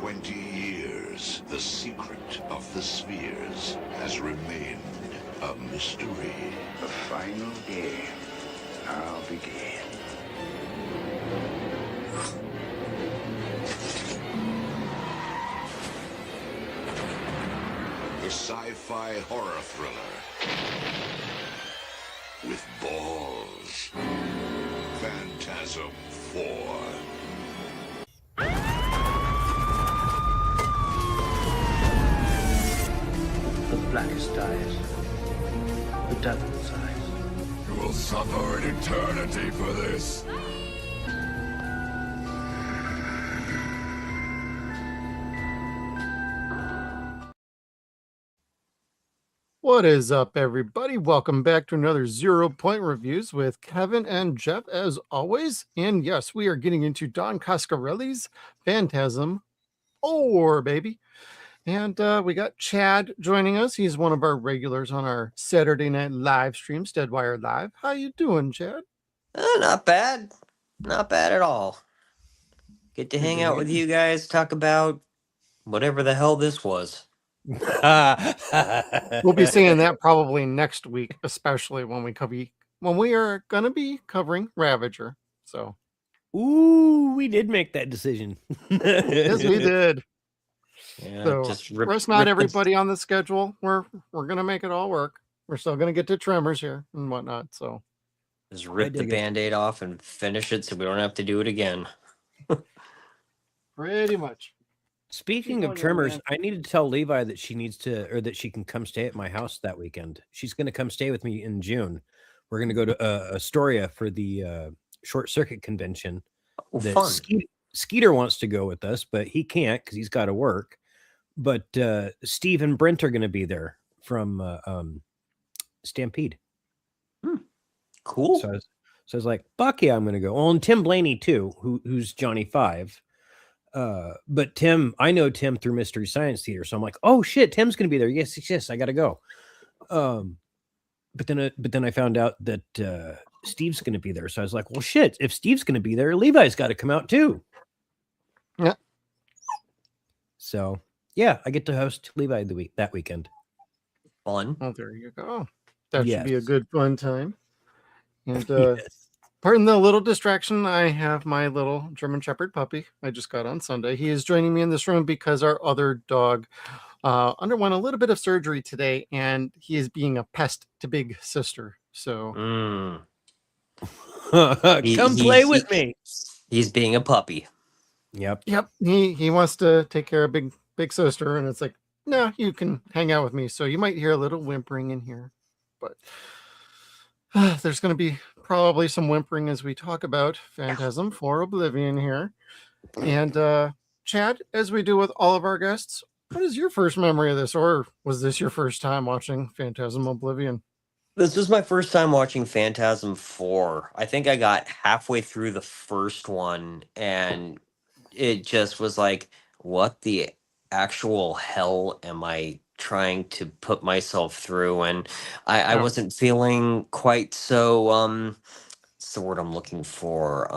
20 years, the secret of the spheres has remained a mystery. The final game now begins. The sci-fi horror thriller with balls. Phantasm 4. The blackest eyes, the devil's eyes. You will suffer an eternity for this. What is up, everybody? Welcome back to another 0-Point Reviews with Kevin and Jeff, as always. And yes, we are getting into Don Coscarelli's Phantasm 4, baby. And we got Chad joining us. He's one of our regulars on our Saturday night live stream, Steadwire Live. How you doing, Chad? Not bad. Not bad at all. Get to hang out with you guys, talk about whatever the hell this was. We'll be seeing that probably next week, especially when we are going to be covering Ravager. So, Ooh, we did make that decision. yes, we did. Yeah, So, just for us, not everybody on the schedule. We're going to make it all work. We're still going to get to Tremors here and whatnot. So, just rip the Band-Aid off and finish it so we don't have to do it again. pretty much. Speaking of Tremors, I need to tell Levi that she needs to, or that she can come stay at my house that weekend. She's going to come stay with me in June. We're going to go to Astoria for the Short Circuit Convention. Oh, fun. Skeeter wants to go with us, but he can't because he's got to work. But Steve and Brent are going to be there from Stampede. Cool. So I was like, fuck yeah, I'm going to go. Oh, and Tim Blaney too, who's Johnny Five. But Tim, I know Tim through Mystery Science Theater, so I'm like, oh shit, Tim's going to be there. Yes, I got to go. But then I found out that Steve's going to be there, so I was like, well, shit, if Steve's going to be there, Levi's got to come out too. Yeah. So yeah, I get to host Levi that weekend. Fun. Oh, there you go. That Yes. should be a good fun time. And Yes. pardon the little distraction. I have my little German Shepherd puppy I just got on Sunday. He is joining me in this room because our other dog underwent a little bit of surgery today, and he is being a pest to Big Sister. So Come play with me. He's being a puppy. Yep. He wants to take care of Big Sister, and it's like, no, you can hang out with me. So you might hear a little whimpering in here, but there's going to be probably some whimpering as we talk about Phantasm 4 Oblivion here. And Chad, as we do with all of our guests, what is your first memory of this, or was this your first time watching Phantasm Oblivion? This was my first time watching Phantasm 4. I think I got halfway through the first one, and it just was like, what the actual hell am I trying to put myself through? And I wasn't feeling quite so what's the word I'm looking for,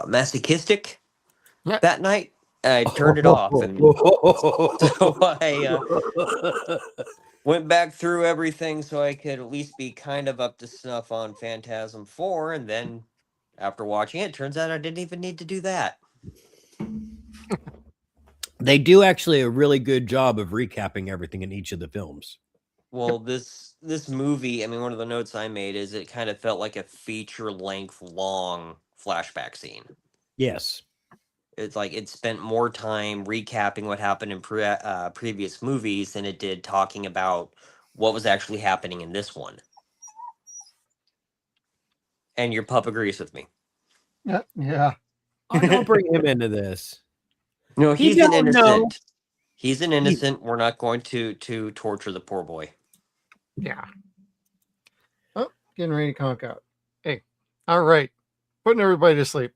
masochistic that night. I turned it off, and so I went back through everything so I could at least be kind of up to snuff on Phantasm 4, and then after watching it, turns out I didn't even need to do that. They do actually a really good job of recapping everything in each of the films. Well, this movie, I mean, one of the notes I made is it kind of felt like a feature-length long flashback scene. Yes. It's like it spent more time recapping what happened in previous movies than it did talking about what was actually happening in this one. And your pup agrees with me. Yeah. Oh, don't bring him into this. No, He he's an don't innocent. know. He's an innocent. We're not going to torture the poor boy. Yeah. Oh, getting ready to conk out. Hey, all right. Putting everybody to sleep.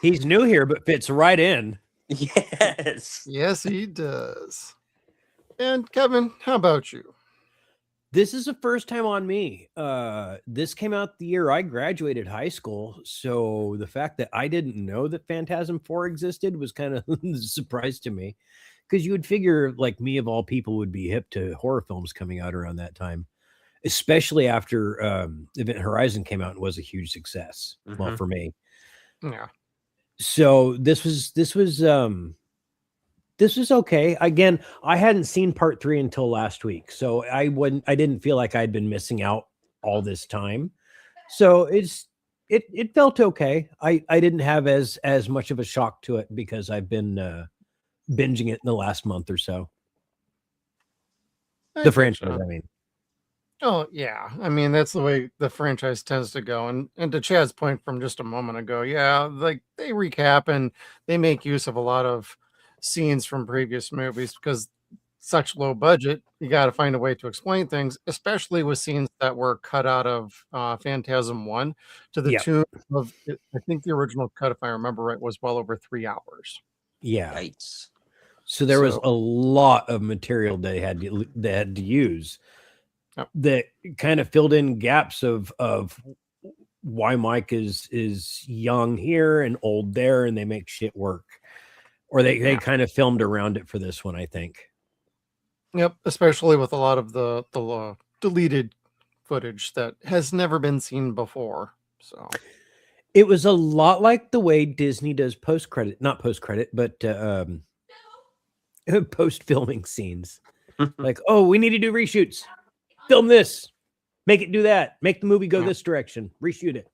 He's new here, but fits right in. Yes. Yes, he does. And Kevin, how about you? This is the first time on me. This came out the year I graduated high school, so the fact that I didn't know that Phantasm 4 existed was kind of a surprise to me, because you would figure, like me of all people, would be hip to horror films coming out around that time, especially after Event Horizon came out and was a huge success. Well, for me. Yeah. So this was okay. Again, I hadn't seen part 3 until last week, so I didn't feel like I'd been missing out all this time. So it felt okay. I didn't have as much of a shock to it because I've been binging it in the last month or so. The franchise, I mean. Oh yeah, I mean that's the way the franchise tends to go. And to Chad's point from just a moment ago, yeah, like they recap and they make use of a lot of scenes from previous movies because such low budget, you got to find a way to explain things, especially with scenes that were cut out of Phantasm 1 to the Yep. tune of, I think the original cut, if I remember right, was well over 3 hours. Yeah. Yikes. So there was So- a lot of material they had to use Yep. that kind of filled in gaps of why Mike is young here and old there, and they make shit work. Or they kind of filmed around it for this one, I think. Yep, especially with a lot of the deleted footage that has never been seen before. So It was a lot like the way Disney does not post credit, but post filming scenes. Like, oh, we need to do reshoots. Film this. Make it do that. Make the movie go this direction. Reshoot it.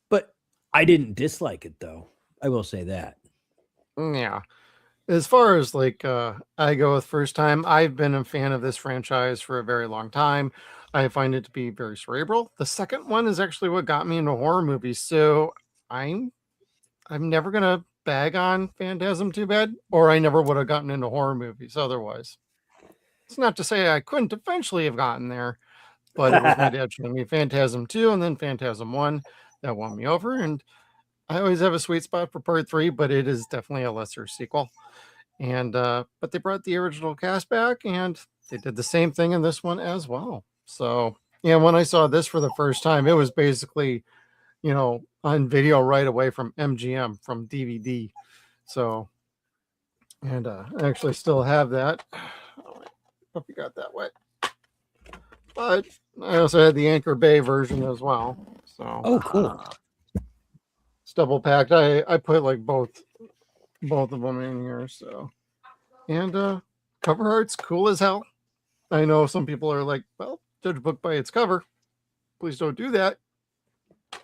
But I didn't dislike it, though. I will say that. yeah. As far as like I go with first time, I've been a fan of this franchise for a very long time. I find it to be very cerebral. The second one is actually what got me into horror movies. So I'm never gonna bag on Phantasm too bad, or I never would have gotten into horror movies otherwise. It's not to say I couldn't eventually have gotten there, but it was my dad showing me Phantasm 2 and then Phantasm 1 that won me over. And I always have a sweet spot for part 3, but it is definitely a lesser sequel. And but they brought the original cast back and they did the same thing in this one as well. So yeah, when I saw this for the first time, it was basically, on video right away from MGM, from DVD. So, and I actually still have that. Oh, hope you got that wet. But I also had the Anchor Bay version as well. So Oh, cool. it's double packed. I put like both of them in here. So, and cover art's cool as hell. I know some people are like, well, judge a book by its cover. Please don't do that.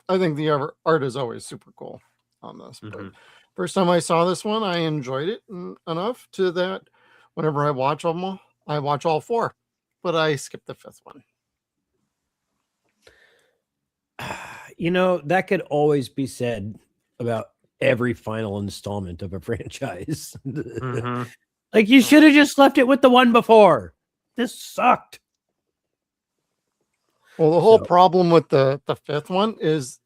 I think the art is always super cool on this. But first time I saw this one, I enjoyed it enough to that whenever I watch them, I watch all 4, but I skipped the 5th one. That could always be said about every final installment of a franchise. Like, you should have just left it with the one before. This sucked. Well, the whole problem with the 5th one is,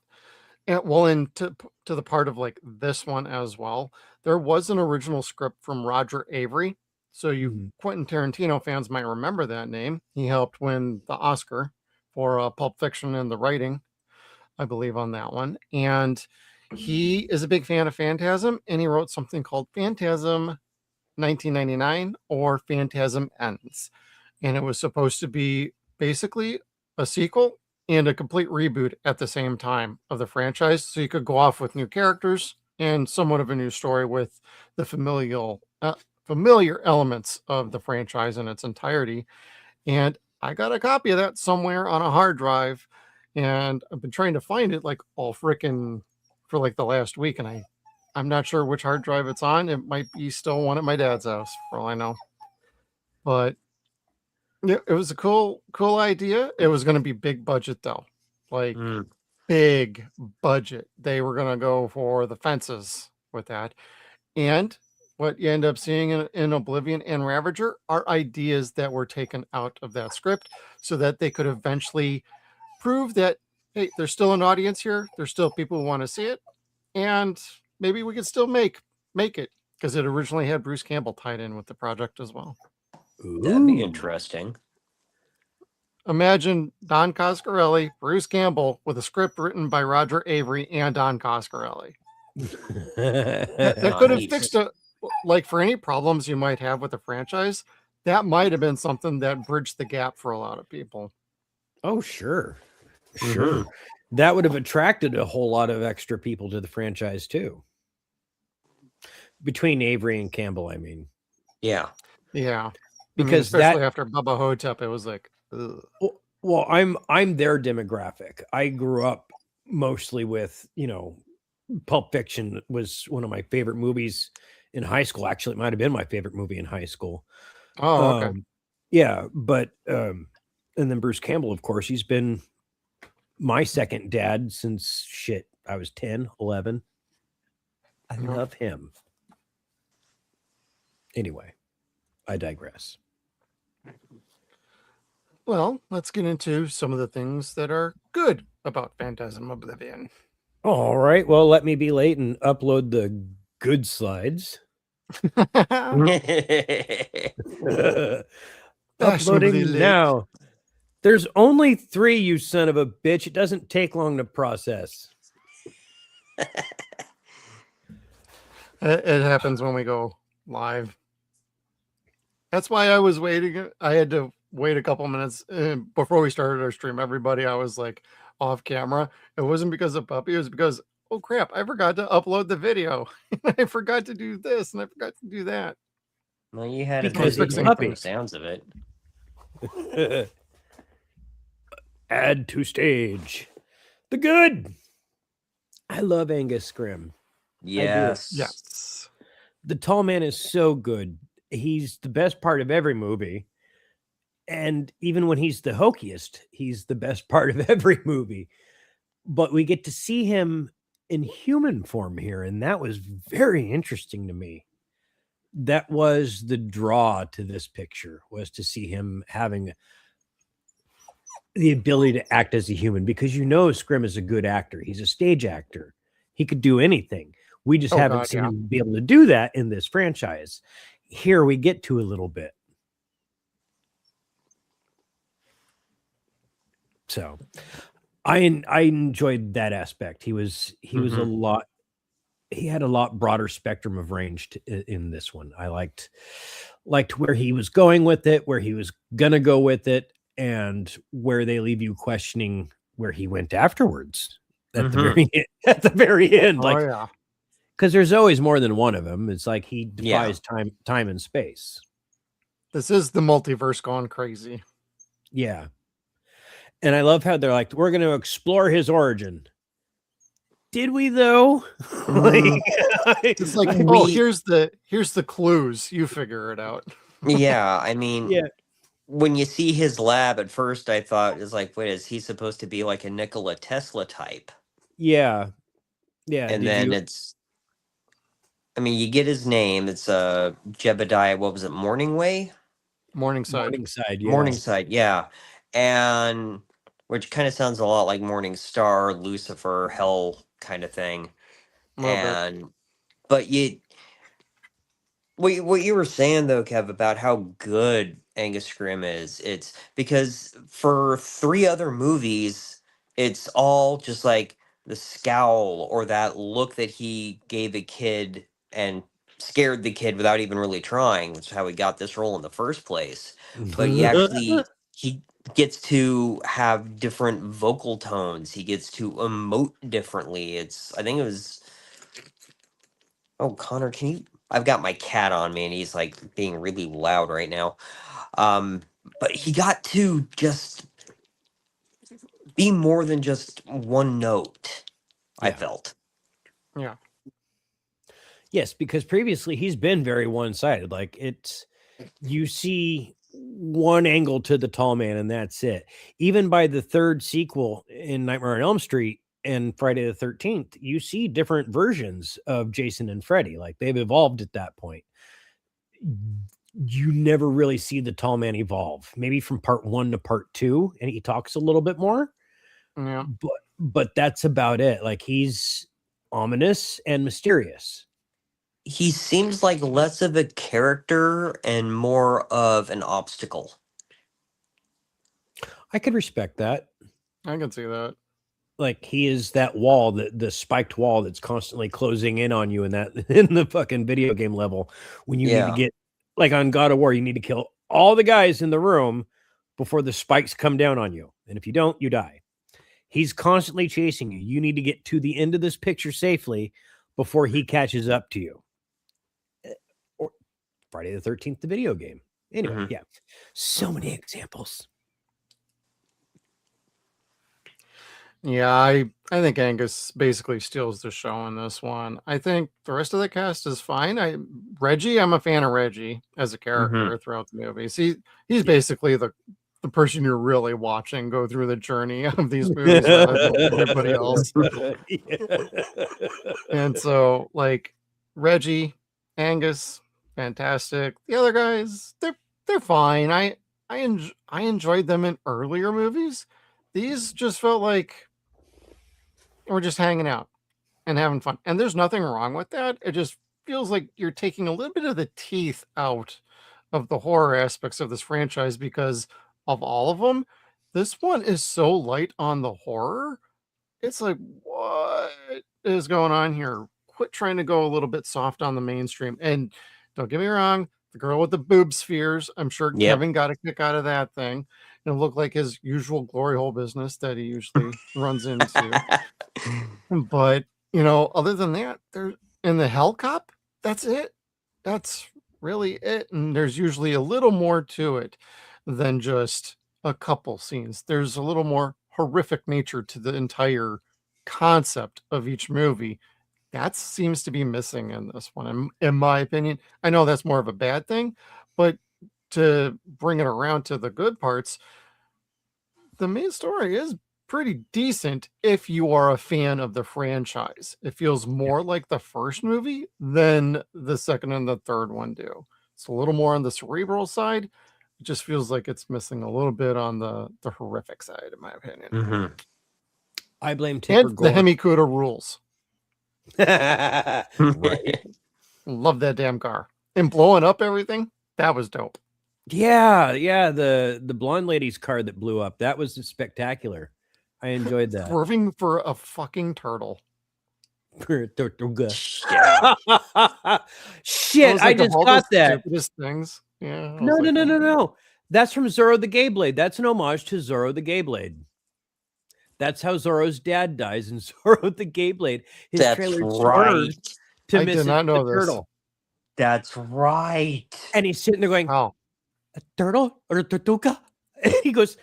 and to the part of like this one as well, there was an original script from Roger Avery. So you Quentin Tarantino fans might remember that name. He helped win the Oscar for Pulp Fiction and the writing, I believe, on that one. And he is a big fan of Phantasm, and he wrote something called Phantasm 1999 or Phantasm Ends. And it was supposed to be basically a sequel and a complete reboot at the same time of the franchise. So you could go off with new characters and somewhat of a new story with the familiar elements of the franchise in its entirety. And I got a copy of that somewhere on a hard drive, and I've been trying to find it like all frickin' for like the last week, and I'm not sure which hard drive it's on. It might be still one at my dad's house for all I know. But yeah, it was a cool idea. It was going to be big budget though, like big budget. They were going to go for the fences with that. And what you end up seeing in Oblivion and Ravager are ideas that were taken out of that script so that they could eventually prove that, hey, there's still an audience here. There's still people who want to see it. And maybe we could still make it, because it originally had Bruce Campbell tied in with the project as well. That'd be Ooh. interesting. Imagine Don Coscarelli, Bruce Campbell, with a script written by Roger Avery and Don Coscarelli. That could have fixed it. Like, for any problems you might have with the franchise, that might have been something that bridged the gap for a lot of people. Oh, sure. Sure. That would have attracted a whole lot of extra people to the franchise too. Between Avery and Campbell, I mean. Yeah. Yeah. Because especially after Bubba Hotep, it was like, ugh. Well, I'm their demographic. I grew up mostly with, Pulp Fiction was one of my favorite movies in high school. Actually, it might have been my favorite movie in high school. Oh, okay. Yeah, but and then Bruce Campbell, of course, he's been my second dad since I was 10, 11. I love him. Anyway, I digress. Well, let's get into some of the things that are good about Phantasm Oblivion. All right. Well, let me be late and upload the good slides. Uploading now. There's only 3, you son of a bitch. It doesn't take long to process. It happens when we go live. That's why I was waiting. I had to wait a couple minutes before we started our stream. Everybody, I was like off camera. It wasn't because of Puppy. It was because, oh crap, I forgot to upload the video. I forgot to do this and I forgot to do that. Well, you had because a it's busy Puppy. Sounds of it. Add to stage. The good. I love Angus Scrimm. Yes. Yes. The tall man is so good. He's the best part of every movie. And even when he's the hokiest, he's the best part of every movie. But we get to see him in human form here. And that was very interesting to me. That was the draw to this picture, was to see him having the ability to act as a human, because Scrimm is a good actor. He's a stage actor. He could do anything. We just haven't seen him be able to do that in this franchise. Here we get to a little bit. So I enjoyed that aspect. He was he had a lot broader spectrum of range in this one. I liked where he was going with it, where he was gonna go with it, and where they leave you questioning where he went afterwards at the very end. Because there's always more than one of them. It's like he defies time and space. This is the multiverse gone crazy. Yeah. And I love how they're like, we're going to explore his origin. Did we though? It's like, here's the clues. You figure it out. Yeah, I mean, when you see his lab at first, I thought it's like, wait, is he supposed to be like a Nikola Tesla type? Yeah. And then you get his name. It's Jebediah. What was it? Morningside. Morningside. Yeah. And which kind of sounds a lot like Morning Star, Lucifer, Hell kind of thing. But what you were saying though, Kev, about how good Angus Scrimm is, it's because for 3 other movies, it's all just like the scowl or that look that he gave a kid and scared the kid without even really trying, which is how he got this role in the first place. But he gets to have different vocal tones. He gets to emote differently. I think it was. Oh, Connor, I've got my cat on me and he's like being really loud right now. But he got to just be more than just one note, I felt. Yeah. Yes, because previously he's been very one-sided. Like you see one angle to the tall man and that's it. Even by the 3rd sequel in Nightmare on Elm Street and Friday the 13th, you see different versions of Jason and Freddy. Like they've evolved at that point. You never really see the tall man evolve. Maybe from part 1 to part 2, and he talks a little bit more. Yeah. But that's about it. Like he's ominous and mysterious. he seems like less of a character and more of an obstacle. I could respect that. I can see that. Like he is that wall, the spiked wall that's constantly closing in on you in that in the fucking video game level. When you need to Yeah. get like on God of War, you need to kill all the guys in the room before the spikes come down on you. And if you don't, you die. He's constantly chasing you. You need to get to the end of this picture safely before he catches up to you. Or Friday the 13th, the video game. Anyway, yeah. So many examples. Yeah, I think Angus basically steals the show in this one. I think the rest of the cast is fine. Reggie, I'm a fan of Reggie as a character throughout the movie. See, he's basically the person you're really watching go through the journey of these movies rather than everybody else. And so, like Reggie, Angus, fantastic. The other guys, they're fine. I enjoyed them in earlier movies. These just felt like we're just hanging out and having fun. And there's nothing wrong with that. It just feels like you're taking a little bit of the teeth out of the horror aspects of this franchise because of all of them. This one is so light on the horror. It's like, what is going on here? Quit trying to go a little bit soft on the mainstream. And don't get me wrong, the girl with the boob spheres, I'm sure Kevin got a kick out of that thing. And it looked like his usual glory hole business that he usually runs into. But, other than that, there in the Hell Cop, that's it. That's really it. And there's usually a little more to it than just a couple scenes. There's a little more horrific nature to the entire concept of each movie. That seems to be missing in this one, in my opinion. I know that's more of a bad thing, but to bring it around to the good parts, the main story is pretty decent if you are a fan of the franchise. It feels more like the first movie than the second and the third one do. It's a little more on the cerebral side. It just feels like it's missing a little bit on the horrific side, in my opinion. I blame Tipper And Gore. the Hemikuda rules. Right. Love that damn car. And blowing up everything, that was dope. Yeah, the blonde lady's car that blew up, that was spectacular. I enjoyed that. Swerving for a fucking turtle. For a tortuga. Yeah. Shit, Like I just got that. Stupidest things. Yeah. No. That's from Zorro the Gay Blade. That's an homage to Zorro the Gay Blade. That's how Zorro's dad dies in Zorro the Gay Blade. His That's trailer right. swerved to I miss did not know the this. turtle. That's right. And he's sitting there going, Oh, a turtle or a tortuga? And he goes,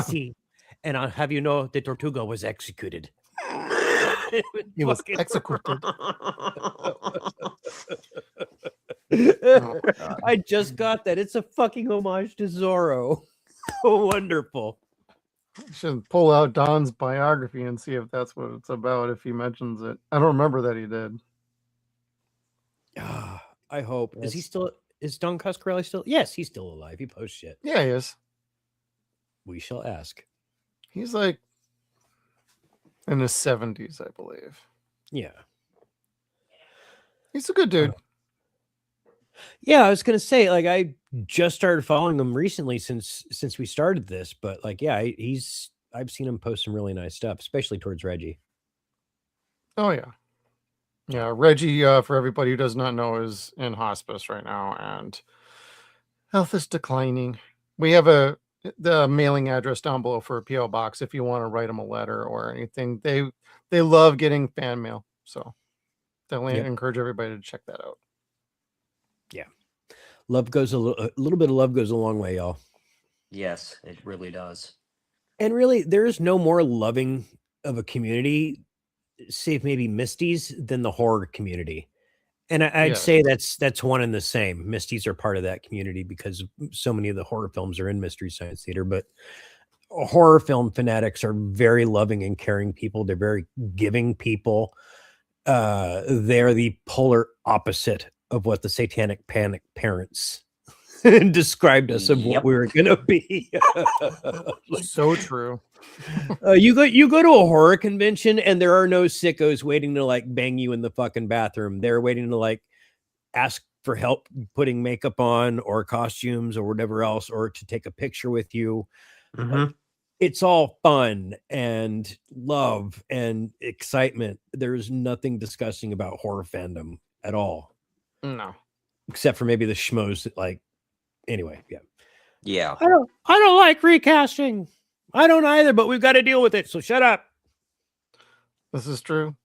see. And I'll have you know the tortuga was executed. he was Fucking- executed. I just got that. It's a fucking homage to Zorro. Oh, wonderful. Should pull out Don's biography and see if that's what it's about, if he mentions it. I don't remember that he did. I hope. Is Don Coscarelli still? Yes, he's still alive. He posts shit. Yeah, he is. We shall ask. He's like in his 70s, I believe. Yeah. He's a good dude. Yeah, I was gonna say, like, I just started following him recently since we started this, but like, yeah, I've seen him post some really nice stuff, especially towards Reggie. Oh, yeah. Yeah, Reggie, for everybody who does not know, is in hospice right now, and health is declining. We have the mailing address down below for a PO box if you want to write them a letter or anything. They love getting fan mail, so definitely encourage everybody to check that out. Yeah, love goes a little bit of love goes a long way, y'all. Yes, it really does. And really, there is no more loving of a community, save maybe Misty's, than the horror community. And I'd say that's one and the same. Misty's are part of that community because so many of the horror films are in Mystery Science Theater, but horror film fanatics are very loving and caring people. They're very giving people. They're the polar opposite of what the Satanic Panic parents described us of what we were going to be. So true. You go to a horror convention and there are no sickos waiting to like bang you in the fucking bathroom. They're waiting to like ask for help putting makeup on or costumes or whatever else, or to take a picture with you. Like, it's all fun and love and excitement. There's nothing disgusting about horror fandom at all, No. except for maybe the schmoes that like. Anyway, yeah. Yeah. I don't like recasting. I don't either, but we've got to deal with it. So shut up. This is true.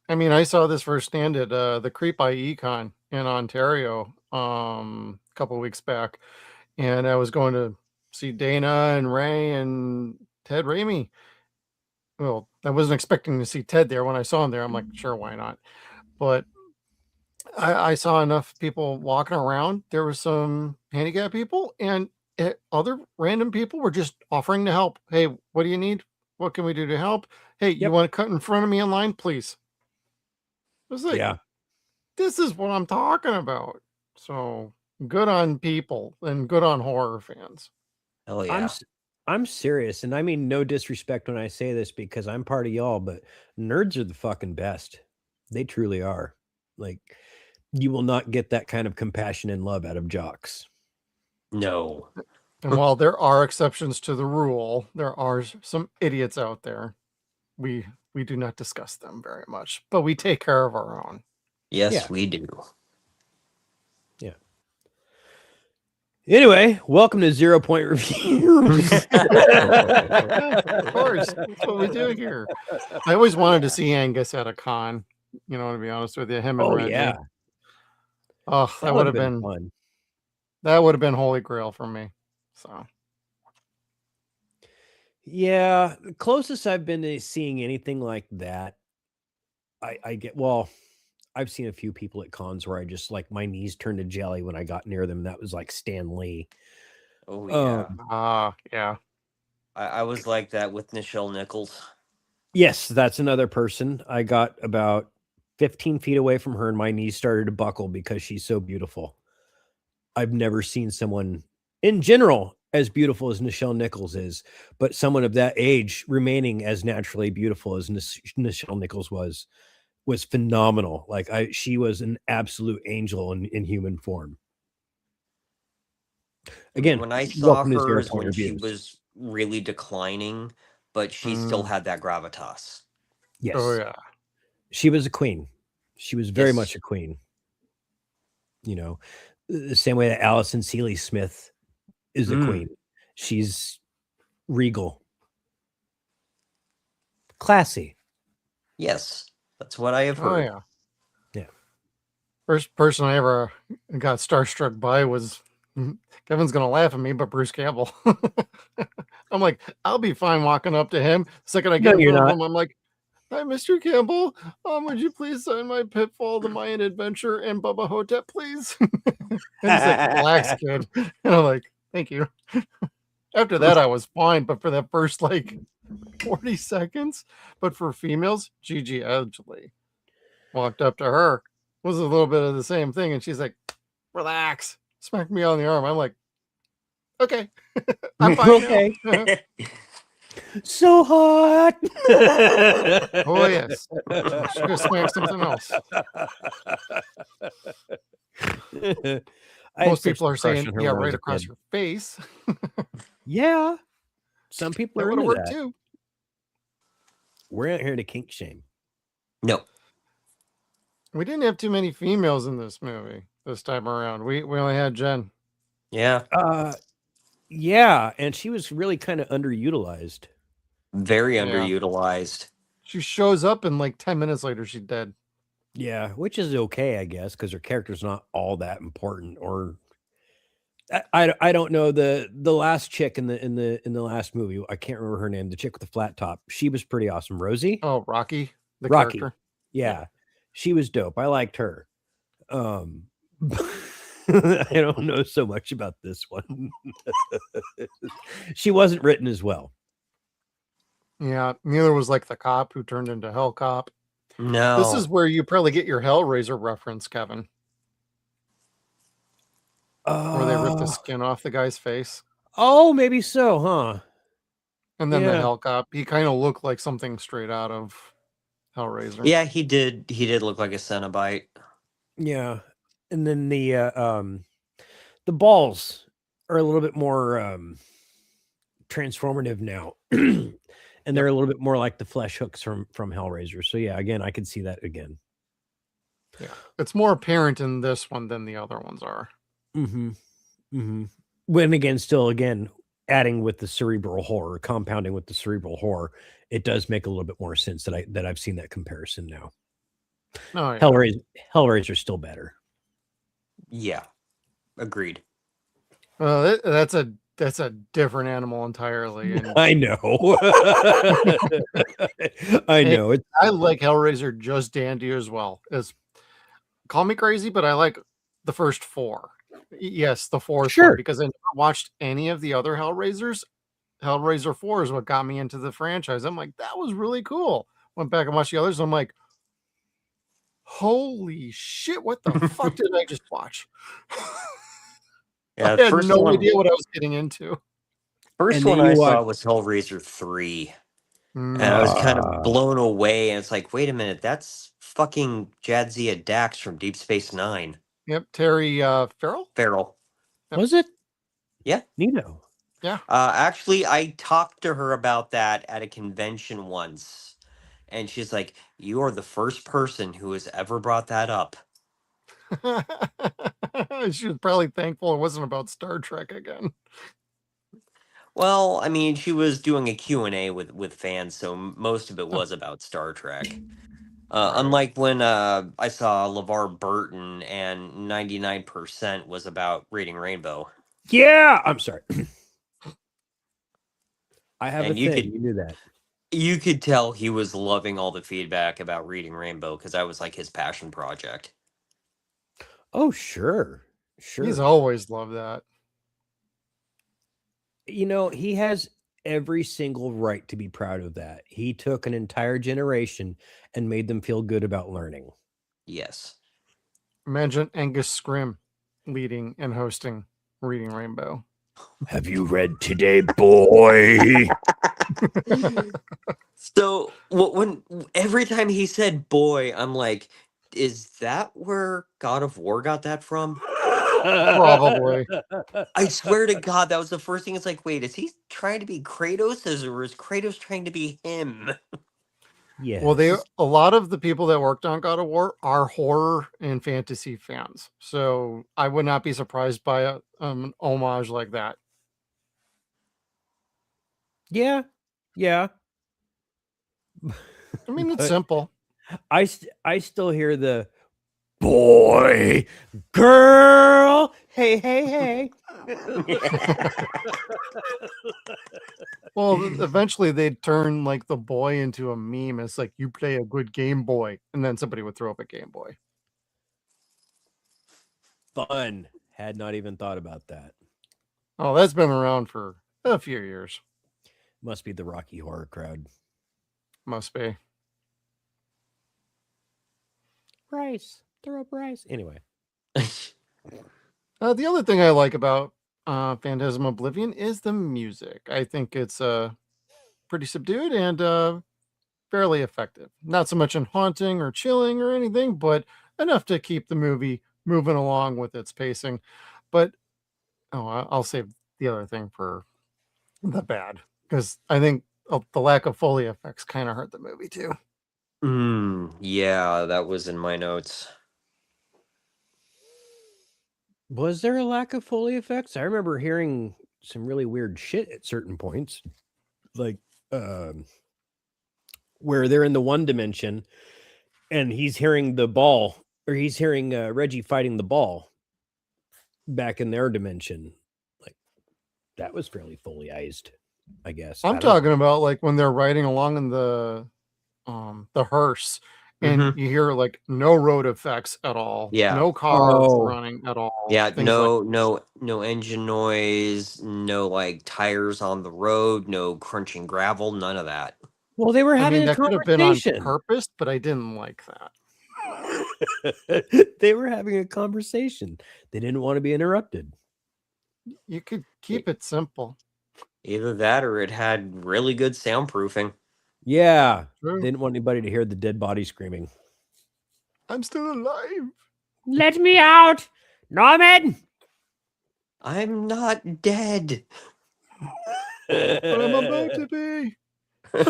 I mean, I saw this firsthand at the Creep Econ in Ontario a couple of weeks back, and I was going to see Dana and Ray and Ted Raimi. Well, I wasn't expecting to see Ted there. When I saw him there, I'm like, sure, why not? But I saw enough people walking around. There were some handicapped people, and other random people were just offering to help. Hey, what do you need? What can we do to help? Hey, you want to cut in front of me in line, please? It was like, Yeah. This is what I'm talking about. So good on people and good on horror fans. Hell yeah. I'm serious, and I mean no disrespect when I say this because I'm part of y'all, but nerds are the fucking best. They truly are. Like, you will not get that kind of compassion and love out of jocks. No. And while there are exceptions to the rule, there are some idiots out there. We do not discuss them very much, but we take care of our own. Yes, we do. Yeah. Anyway, welcome to 0-Point Review. Of course, that's what we do here. I always wanted to see Angus at a con. You know, to be honest with you, him and Reggie. Yeah. Oh, that would have been fun. That would have been holy grail for me. So. Yeah, the closest I've been to seeing anything like that, I get, well, I've seen a few people at cons where I just like my knees turned to jelly when I got near them. That was like Stan Lee. Oh yeah. Yeah. I was like that with Nichelle Nichols. Yes, that's another person. I got about 15 feet away from her and my knees started to buckle because she's so beautiful. I've never seen someone in general as beautiful as Nichelle Nichols is, but someone of that age remaining as naturally beautiful as Nichelle Nichols was phenomenal. Like she was an absolute angel in human form. Again, when I saw her is when she was really declining, but she still had that gravitas. Yes. Oh yeah. She was a queen. She was very much a queen. You know, the same way that Alison Seeley Smith is a queen. She's regal. Classy. Yes. That's what I have heard. Oh yeah. Yeah. First person I ever got starstruck by was, Kevin's gonna laugh at me, but Bruce Campbell. I'm like, I'll be fine walking up to him. The second I get in front of him, I'm like, hi, Mr. Campbell. Would you please sign my Pitfall, the Mayan Adventure, and Bubba Hotep, please? And he's like, relax, kid. And I'm like, thank you. After that, I was fine, but for that first like 40 seconds, but for females, Gigi Edgley walked up to her. It was a little bit of the same thing, and she's like, relax, smacked me on the arm. I'm like, okay, I'm fine. Okay. So hot. Oh yes, should have smacked something else. Most people are saying, yeah, right across your face. Yeah, some people are into work that too. We're not here to kink shame. No. We didn't have too many females in this movie this time around. We only had Jen. Yeah. Yeah, and she was really kind of underutilized. Very underutilized. She shows up and like 10 minutes later she's dead. Yeah, which is okay, I guess, because her character's not all that important. Or I don't know, the last chick in the last movie, I can't remember her name, the chick with the flat top. She was pretty awesome. Rosie? Oh, Rocky, the Rocky. character. Yeah. She was dope. I liked her. I don't know so much about this one. She wasn't written as well. Yeah, neither was like the cop who turned into Hell Cop. No. This is where you probably get your Hellraiser reference, Kevin. Where they rip the skin off the guy's face. Oh, maybe so, huh? And then the Hell Cop, he kind of looked like something straight out of Hellraiser. Yeah, he did. He did look like a Cenobite. Yeah. And then the balls are a little bit more transformative now. And they're a little bit more like the flesh hooks from Hellraiser. So yeah, again, I could see that again. Yeah, it's more apparent in this one than the other ones are. Mm-hmm. Mm-hmm. When again, still again, adding with the cerebral horror, compounding with the cerebral horror, it does make a little bit more sense that I've seen that comparison now. Oh, yeah. Hellraiser's still better. Yeah, agreed. That's a different animal entirely. And I know. I know. I like Hellraiser just dandy as well. Call me crazy, but I like the first 4. Yes, the fourth Sure. one, because I never watched any of the other Hellraisers. Hellraiser 4 is what got me into the franchise. I'm like, that was really cool. Went back and watched the others. I'm like, holy shit, what the fuck did I just watch? Yeah, I had no idea what I was getting into. First one I saw was Hellraiser 3. And I was kind of blown away. And it's like, wait a minute, that's fucking Jadzia Dax from Deep Space Nine. Yep, Terry Farrell? Farrell. Yep. Was it? Yeah. Nino. Yeah. Actually, I talked to her about that at a convention once. And she's like, you are the first person who has ever brought that up. She was probably thankful it wasn't about Star Trek again. Well, I mean, she was doing a Q&A with fans, so most of it was about Star Trek. Unlike when I saw LeVar Burton and 99% was about Reading Rainbow. Yeah, I'm sorry. I have And a thing. You knew that. You could tell he was loving all the feedback about Reading Rainbow because that was like his passion project. Oh, sure. Sure. He's always loved that. You know, he has every single right to be proud of that. He took an entire generation and made them feel good about learning. Yes. Imagine Angus Scrimm leading and hosting Reading Rainbow. Have you read today, boy? So when every time he said boy, I'm like, is that where God of War got that from? Probably. I swear to God, that was the first thing. It's like, wait, is he trying to be Kratos, or is Kratos trying to be him? Yes. Well, a lot of the people that worked on God of War are horror and fantasy fans, so I would not be surprised by an homage like that. Yeah. I mean, it's simple. I still hear the boy, girl, hey. Well, eventually they'd turn like the boy into a meme. It's like, you play a good Game Boy, and then somebody would throw up a Game Boy. Fun. Had not even thought about that. Oh, that's been around for a few years. Must be the Rocky Horror crowd. Must be. Rice. Throw up rice. Anyway. The other thing I like about Phantasm Oblivion is the music. I think it's pretty subdued and fairly effective. Not so much in haunting or chilling or anything, but enough to keep the movie moving along with its pacing. But I'll save the other thing for the bad, because I think the lack of Foley effects kind of hurt the movie too. Yeah, that was in my notes. Was there a lack of Foley effects? I remember hearing some really weird shit at certain points, like where they're in the one dimension and he's hearing the ball, or he's hearing Reggie fighting the ball back in their dimension. Like, that was fairly Foleyized, I guess. I'm talking about like when they're riding along in the hearse, and you hear like no road effects at all. Yeah. No cars running at all. Yeah, things no engine noise, no like tires on the road, no crunching gravel, none of that. Well, they were having a that could have been conversation. on purpose, but I didn't like that. They were having a conversation. They didn't want to be interrupted. You could keep it simple. Either that or it had really good soundproofing. Yeah. True. They didn't want anybody to hear the dead body screaming. I'm still alive. Let me out, Norman. I'm not dead. But I'm about to be. I'm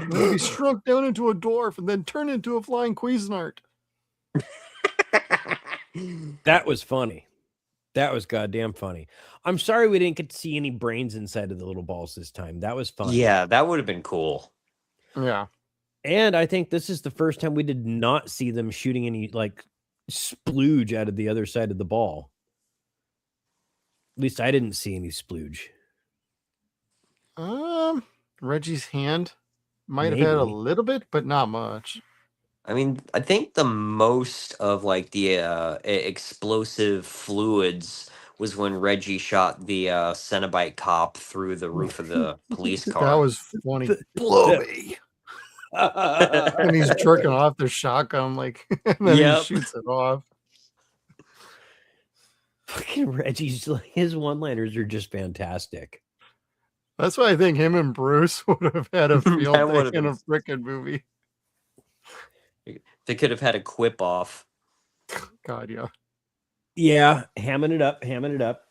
going to be shrunk down into a dwarf and then turn into a flying Cuisinart. That was funny. That was goddamn funny. I'm sorry we didn't get to see any brains inside of the little balls this time. That was fun. Yeah, that would have been cool. Yeah. And I think this is the first time we did not see them shooting any like splooge out of the other side of the ball. At least I didn't see any splooge. Reggie's hand might have had a Maybe. little bit, but not much. I mean, I think the most of like the explosive fluids was when Reggie shot the Cenobite cop through the roof of the police That car. was funny. Blow me. And he's jerking off the shotgun, like, and then Yep. he shoots it off. Fucking Reggie's, his one-liners are just fantastic. That's why I think him and Bruce would have had a field That day would've in a been- freaking movie. They could have had a quip off. God, yeah. Yeah, hamming it up,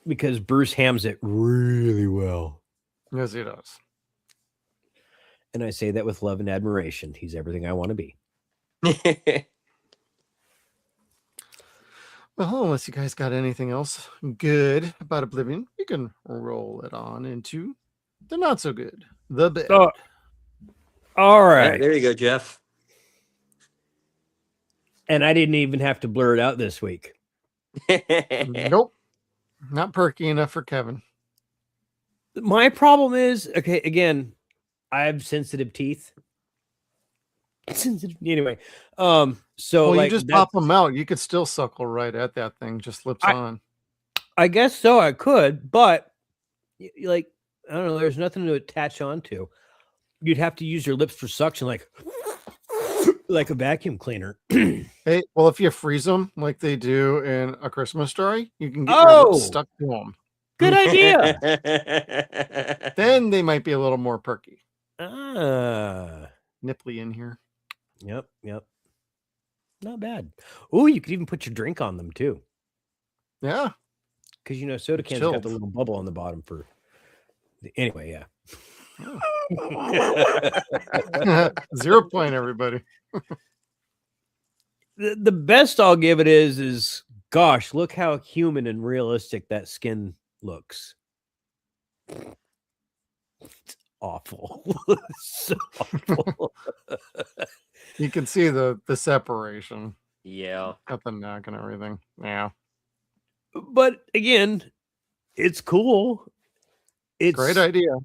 because Bruce hams it really well. Yes, he does. And I say that with love and admiration. He's everything I want to be. Well, unless you guys got anything else good about Oblivion, we can roll it on into the not so good. The bad. Oh, all Yeah, right. there you go, Jeff. And I didn't even have to blur it out this week. Nope. Not perky enough for Kevin. My problem is, okay, again, I have sensitive teeth. Anyway, so Well, like you just that's- pop them out. You could still suckle right at that thing. Just lips on. I guess so. I could, but like I don't know. There's nothing to attach onto. You'd have to use your lips for suction, like a vacuum cleaner. Hey, well, if you freeze them like they do in A Christmas Story, you can get your Oh! lips stuck to them. Good idea. Then they might be a little more perky. Ah, Nipply in here. yep. Not bad. Oh, you could even put your drink on them too, Yeah. because soda cans got the Chilled. little bubble on the bottom for. Anyway, yeah. 0 point, everybody. The best I'll give it is gosh, look how human and realistic that skin looks. It's awful. So awful. You can see the separation Yeah. at the neck and everything. Yeah. But again, it's cool. It's Great idea.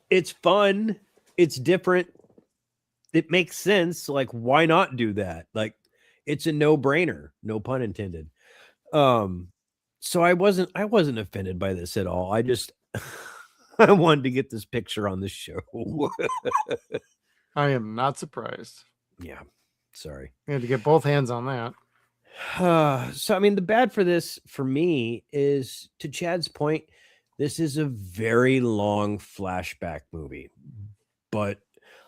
It's fun. It's different. It makes sense. Like, why not do that? Like, it's a no-brainer. No pun intended. So I wasn't offended by this at all. I just I wanted to get this picture on the show. I am not surprised. Yeah. Sorry. You had to get both hands on that. So I mean, the bad for this for me is, to Chad's point, this is a very long flashback movie. But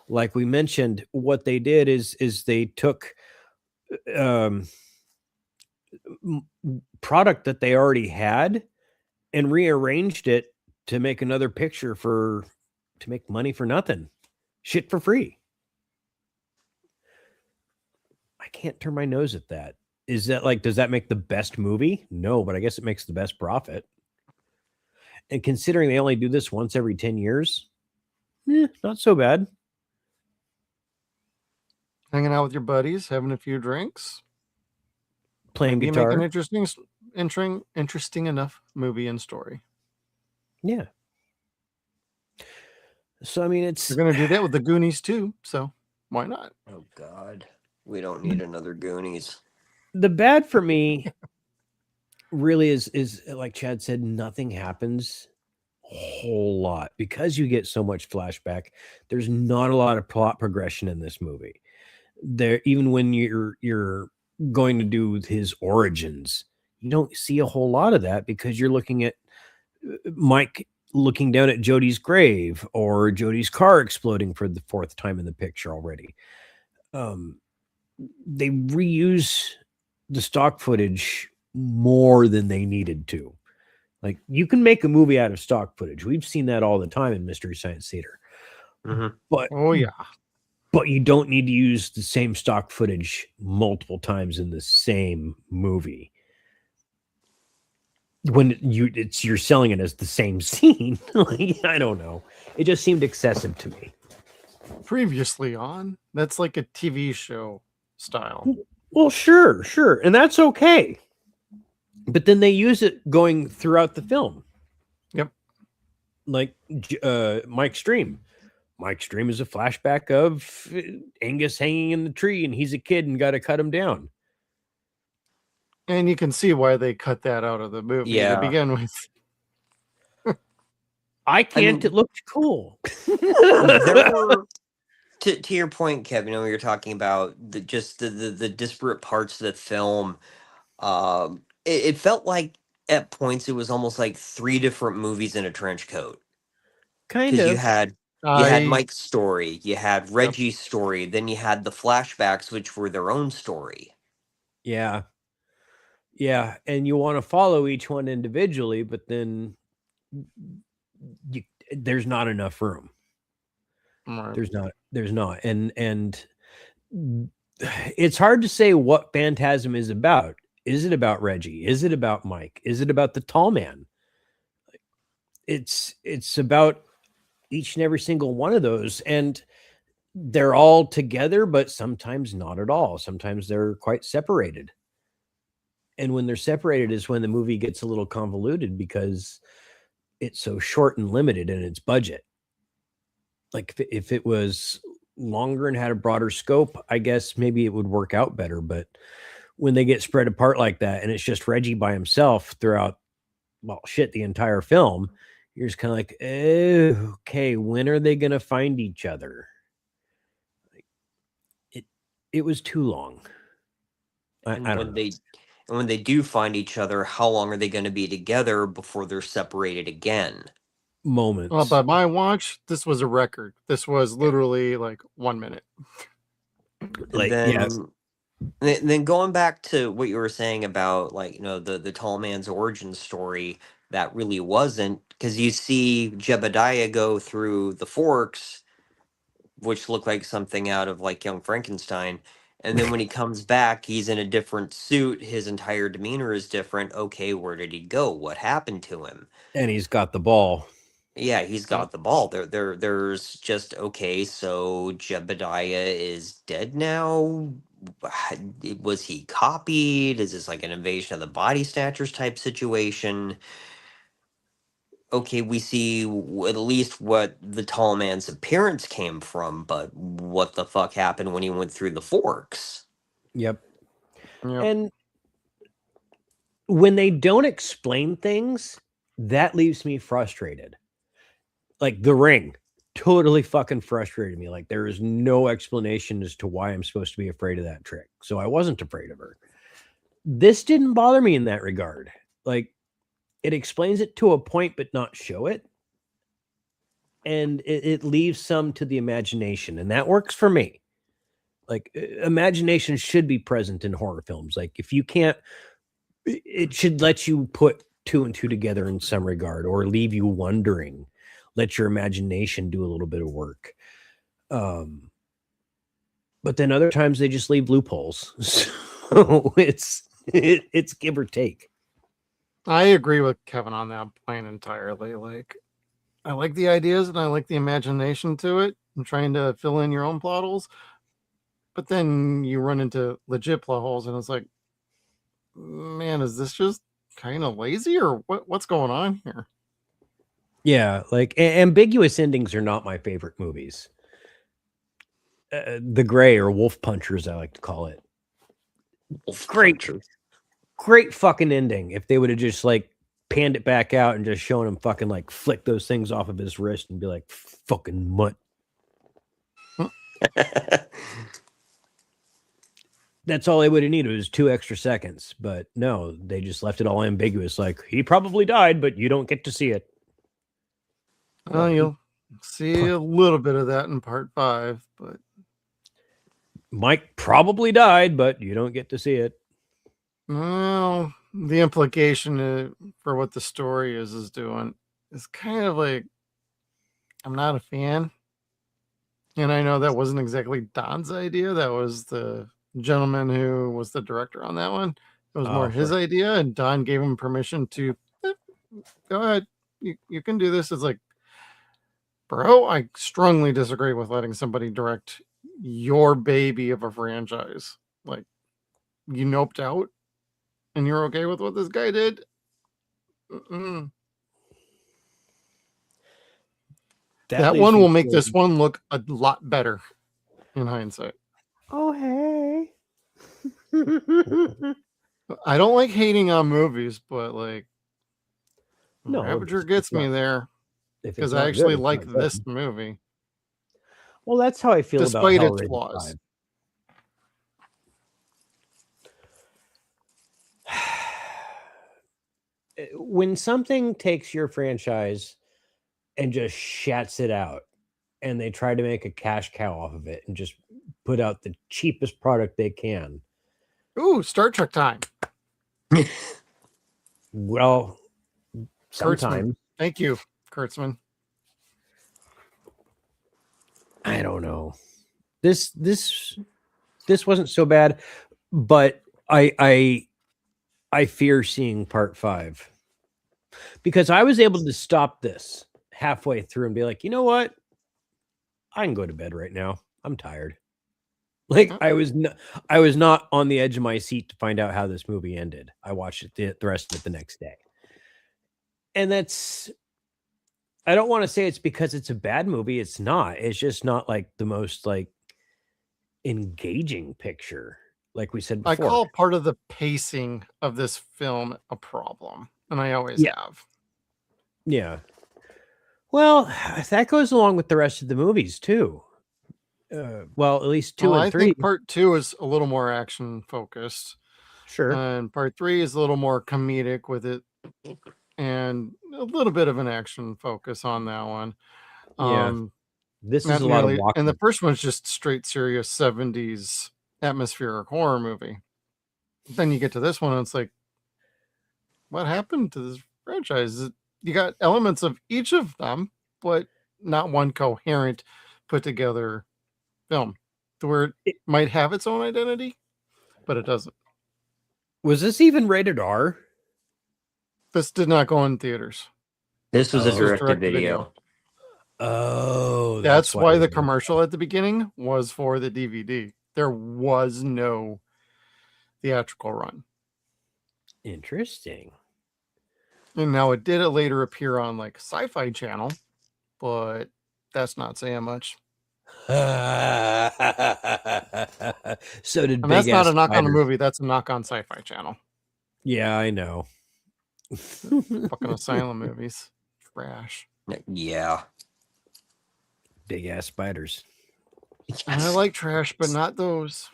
like we mentioned, what they did is they took product that they already had and rearranged it to make another picture to make money for nothing. Shit for free. I can't turn my nose at that. Is that like, does that make the best movie? No, but I guess it makes the best profit. And considering they only do this once every 10 years, not so bad. Hanging out with your buddies, having a few drinks. Playing You guitar. make an interesting enough movie and story. Yeah. So, I mean, it's... You're going to do that with the Goonies too, so why not? Oh God, we don't need another Goonies. The bad for me really is like Chad said, nothing happens a whole lot because you get so much flashback. There's not a lot of plot progression in this movie. There, even when you're going to do his origins, you don't see a whole lot of that because you're looking at Mike looking down at Jody's grave or Jody's car exploding for the fourth time in the picture already. They reuse the stock footage more than they needed to. Like, you can make a movie out of stock footage. We've seen that all the time in Mystery Science Theater. But Oh yeah. but you don't need to use the same stock footage multiple times in the same movie. When you're selling it as the same scene. Like, I don't know. It just seemed excessive to me. Previously on, that's like a TV show style. Well, sure. And that's okay. But then they use it going throughout the film. Yep. Like Mike's Dream. Mike's Dream is a flashback of Angus hanging in the tree, and he's a kid and got to cut him down. And you can see why they cut that out of the movie to begin with. I can't. It looked cool. There were, to your point, Kevin, when you're talking about the disparate parts of the film, it felt like at points it was almost like 3 different movies in a trench coat. Kind Because of. you had Mike's story, you had Reggie's story, then you had the flashbacks, which were their own story. Yeah. And you want to follow each one individually, but then there's not enough room. Right. There's not. And it's hard to say what Phantasm is about. Is it about Reggie? Is it about Mike? Is it about the tall man? It's about each and every single one of those, and they're all together, but sometimes not at all. Sometimes they're quite separated. And when they're separated is when the movie gets a little convoluted because it's so short and limited in its budget. Like, if it was longer and had a broader scope, I guess maybe it would work out better. But when they get spread apart like that, and it's just Reggie by himself throughout, the entire film, you're just kind of like, okay, when are they going to find each other? It was too long. I don't know. When they do find each other, how long are they going to be together before they're separated again? Moments. Well, by my watch, this was a record. This was literally like 1 minute. Like, then going back to what you were saying about, like, the tall man's origin story, that really wasn't, because you see Jebediah go through the forks, which look like something out of like Young Frankenstein. And then when he comes back, he's in a different suit. His entire demeanor is different. Okay, where did he go? What happened to him? And he's got the ball. Yeah, he's got the ball. There's just, okay, so Jebediah is dead now. Was he copied? Is this like an invasion of the body snatchers type situation? Okay, we see at least what the tall man's appearance came from, but what the fuck happened when he went through the forks? Yep. And when they don't explain things, that leaves me frustrated. Like The Ring totally fucking frustrated me. Like, there is no explanation as to why I'm supposed to be afraid of that trick. So I wasn't afraid of her. This didn't bother me in that regard. Like, it explains it to a point, but not show it. And it leaves some to the imagination. And that works for me. Like, imagination should be present in horror films. Like, if you can't, it should let you put 2 and 2 together in some regard, or leave you wondering. Let your imagination do a little bit of work. But then other times they just leave loopholes. So it's give or take. I agree with Kevin on that point entirely. Like, I like the ideas and I like the imagination to it. I'm trying to fill in your own plot holes. But then you run into legit plot holes and it's like, man, is this just kind of lazy or what's going on here? Yeah, like ambiguous endings are not my favorite movies. The Gray, or Wolf Punchers, I like to call it. Great fucking ending. If they would have just like panned it back out and just shown him fucking like flick those things off of his wrist and be like, fucking mutt. That's all they would have needed, was 2 extra seconds. But no, they just left it all ambiguous. Like, he probably died, but you don't get to see it. Well, you'll see a little bit of that in part 5, but Mike probably died, but you don't get to see it. Well, the implication for what the story is doing is kind of like, I'm not a fan. And I know that wasn't exactly Don's idea. That was the gentleman who was the director on that one. It was more his idea, and Don gave him permission to go ahead. You can do this. It's like, bro, I strongly disagree with letting somebody direct your baby of a franchise. Like, you noped out and you're okay with what this guy did? Mm-mm. That one will make this one look a lot better in hindsight. Oh, hey. I don't like hating on movies, but like, No, Ravager gets me there because I actually like this movie. Well, that's how I feel despite about its flaws. When something takes your franchise and just shats it out, and they try to make a cash cow off of it and just put out the cheapest product they can. Ooh, Star Trek time. Well, sometimes. Kurtzman. Thank you, Kurtzman. I don't know. This wasn't so bad, but I fear seeing part 5 because I was able to stop this halfway through and be like, you know what? I can go to bed right now. I'm tired. Like I was not on the edge of my seat to find out how this movie ended. I watched it the rest of it the next day. And that's, I don't want to say it's because it's a bad movie. It's not. It's just not like the most like engaging picture. Like we said before. I call part of the pacing of this film a problem. And I always have. Yeah. Well, that goes along with the rest of the movies too. Well, at least 2 and 3. I think part 2 is a little more action focused. Sure. And part 3 is a little more comedic with it. And a little bit of an action focus on that one. Yeah. This is a lot of walking. And the first one's just straight serious 70s atmospheric horror movie. Then you get to this one and it's like, what happened to this franchise? You got elements of each of them, but not one coherent put together film where it might have its own identity, but it doesn't. Was this even rated R? This did not go in theaters. This was a directed video. Oh, that's why the commercial at the beginning was for the DVD. There was no theatrical run. Interesting. And now it did later appear on like Sci-Fi Channel, but that's not saying much. So did. And that's not a knock on the movie. That's a knock on Sci-Fi Channel. Yeah, I know. Fucking asylum movies, trash. Yeah. Big ass spiders. Yes. I like trash, but not those.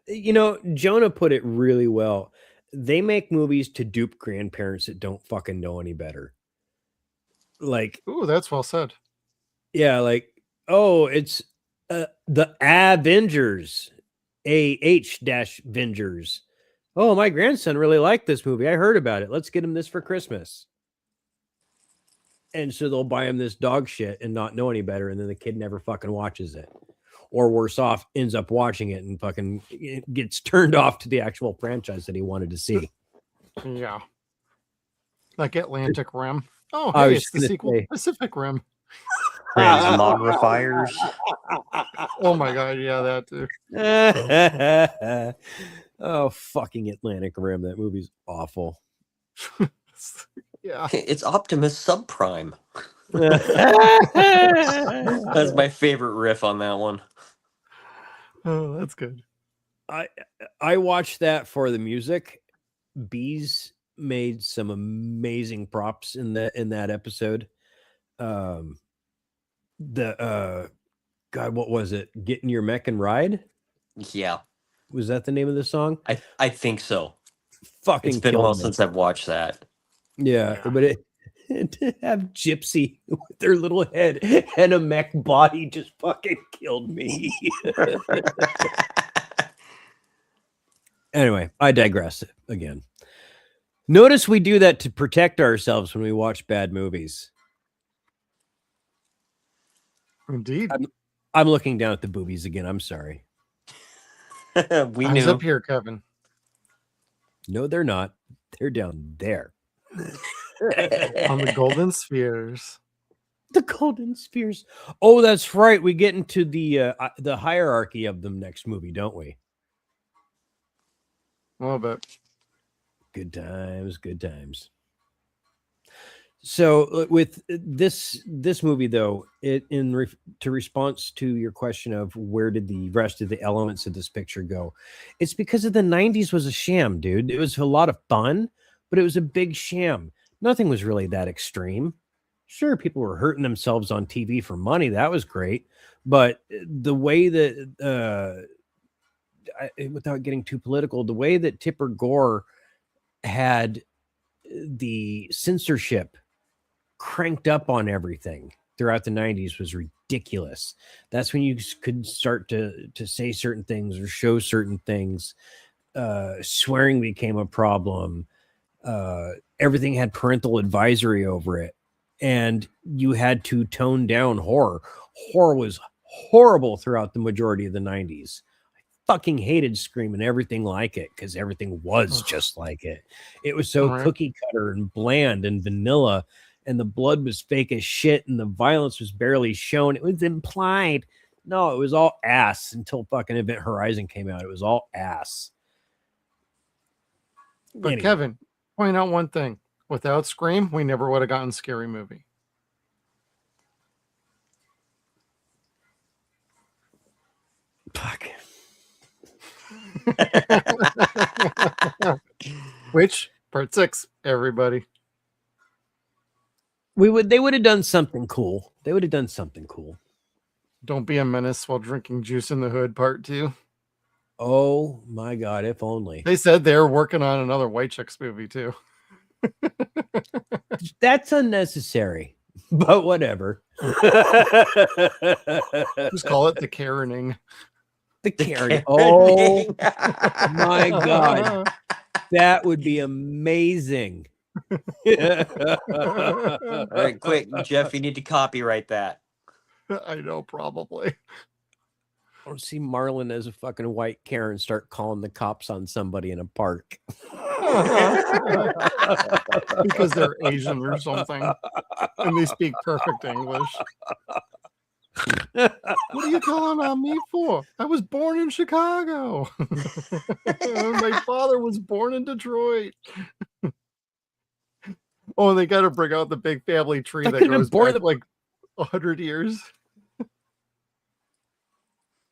You know, Jonah put it really well. They make movies to dupe grandparents that don't fucking know any better. Like, ooh, that's well said. Yeah, like, oh, it's the Avengers, AH-Vengers. Oh, my grandson really liked this movie. I heard about it. Let's get him this for Christmas. And so they'll buy him this dog shit and not know any better, and then the kid never fucking watches it. Or worse off, ends up watching it and fucking gets turned off to the actual franchise that he wanted to see. Yeah. Like Atlantic Rim. Oh, hey, it's the sequel to Pacific Rim. Transmogrifiers. Oh my god, yeah, that too. Oh, fucking Atlantic Rim. That movie's awful. Yeah. It's Optimus Subprime. That's my favorite riff on that one. Oh, that's good. I watched that for the music. Bees made some amazing props in that episode. God, what was it? Getting Your Mech and Ride? Yeah. Was that the name of the song? I think so. Fucking it's been a while since I've watched that. Yeah, but to have Gypsy with their little head and a mech body just fucking killed me. Anyway, I digress again. Notice we do that to protect ourselves when we watch bad movies. Indeed. I'm looking down at the boobies again. I'm sorry. We Eyes knew. up here, Kevin. No, they're not. They're down there. On the golden spheres. The golden spheres. Oh, that's right. We get into the hierarchy of them next movie, don't we? A little bit. Good times, good times. So with this movie, though, to response to your question of where did the rest of the elements of this picture go, it's because of the 90s was a sham, dude. It was a lot of fun, but it was a big sham. Nothing was really that extreme. Sure, people were hurting themselves on TV for money. That was great. But the way that, without getting too political, the way that Tipper Gore had the censorship cranked up on everything throughout the 90s was ridiculous. That's when you could start to say certain things or show certain things. Swearing became a problem. Everything had parental advisory over it, and you had to tone down horror. Horror was horrible throughout the majority of the 90s. I fucking hated Scream and everything like it because everything was just like it. It was so cookie cutter and bland and vanilla, and the blood was fake as shit, and the violence was barely shown. It was implied. No, it was all ass until fucking Event Horizon came out. It was all ass. But Anyway. Kevin, point out one thing. Without Scream, we never would have gotten Scary Movie. Fuck. Which, part 6, everybody. They would have done something cool. They would have done something cool. Don't be a menace while drinking juice in the hood, part 2. Oh my God, if only. They said they're working on another White Chicks movie too. That's unnecessary, but whatever. Just call it the Karening. The Karen. Oh my God. That would be amazing. All right, quick, Jeff, you need to copyright that. I know, probably. I want to see Marlon as a fucking white Karen start calling the cops on somebody in a park. Because they're Asian or something. And they speak perfect English. What are you calling on me for? I was born in Chicago. My father was born in Detroit. Oh, they got to bring out the big family tree that goes back like 100 years.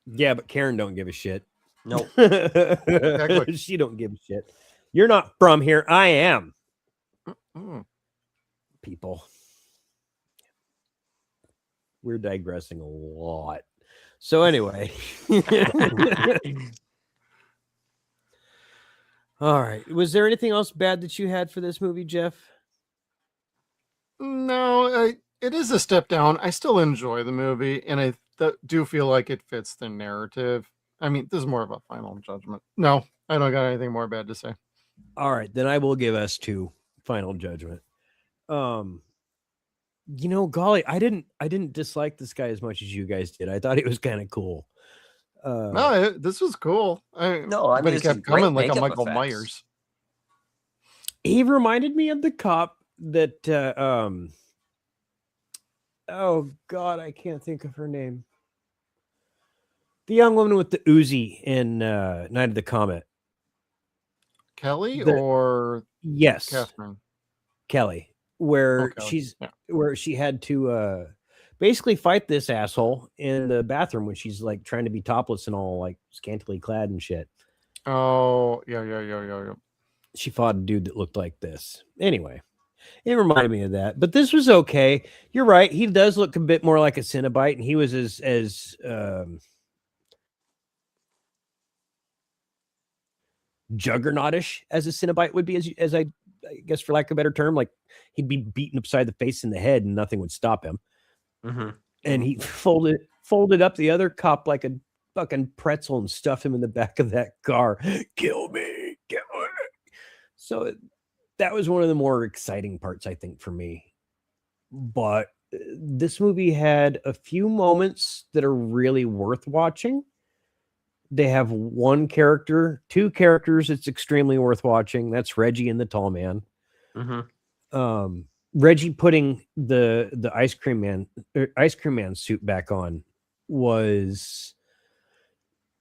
Yeah, but Karen don't give a shit. Nope. Exactly. She don't give a shit. You're not from here. I am. People. We're digressing a lot. So anyway. All right. Was there anything else bad that you had for this movie, Jeff? No, it is a step down. I still enjoy the movie, and I do feel like it fits the narrative. I mean, this is more of a final judgment. No, I don't got anything more bad to say. All right, then I will give us 2 final judgment. You know, golly, I didn't dislike this guy as much as you guys did. I thought he was kind of cool. No, this was cool. But he kept coming like a Michael Myers. He reminded me of the cop that oh God, I can't think of her name. The young woman with the Uzi in Night of the Comet. Kelly or yes, Catherine? Kelly, where Kelly. where she had to basically fight this asshole in the bathroom when she's like trying to be topless and all like scantily clad and shit. Oh, yeah. She fought a dude that looked like this. Anyway, it reminded me of that, but this was okay. You're right. He does look a bit more like a Cenobite, and he was as juggernautish as a Cenobite would be, as I I guess for lack of a better term, like he'd be beaten upside the face in the head and nothing would stop him. And he folded up the other cop like a fucking pretzel and stuffed him in the back of that car. Kill me, kill me. So that was one of the more exciting parts, I think, for me. But this movie had a few moments that are really worth watching. They have two characters it's extremely worth watching. That's Reggie and the tall man. Reggie putting the ice cream man suit back on was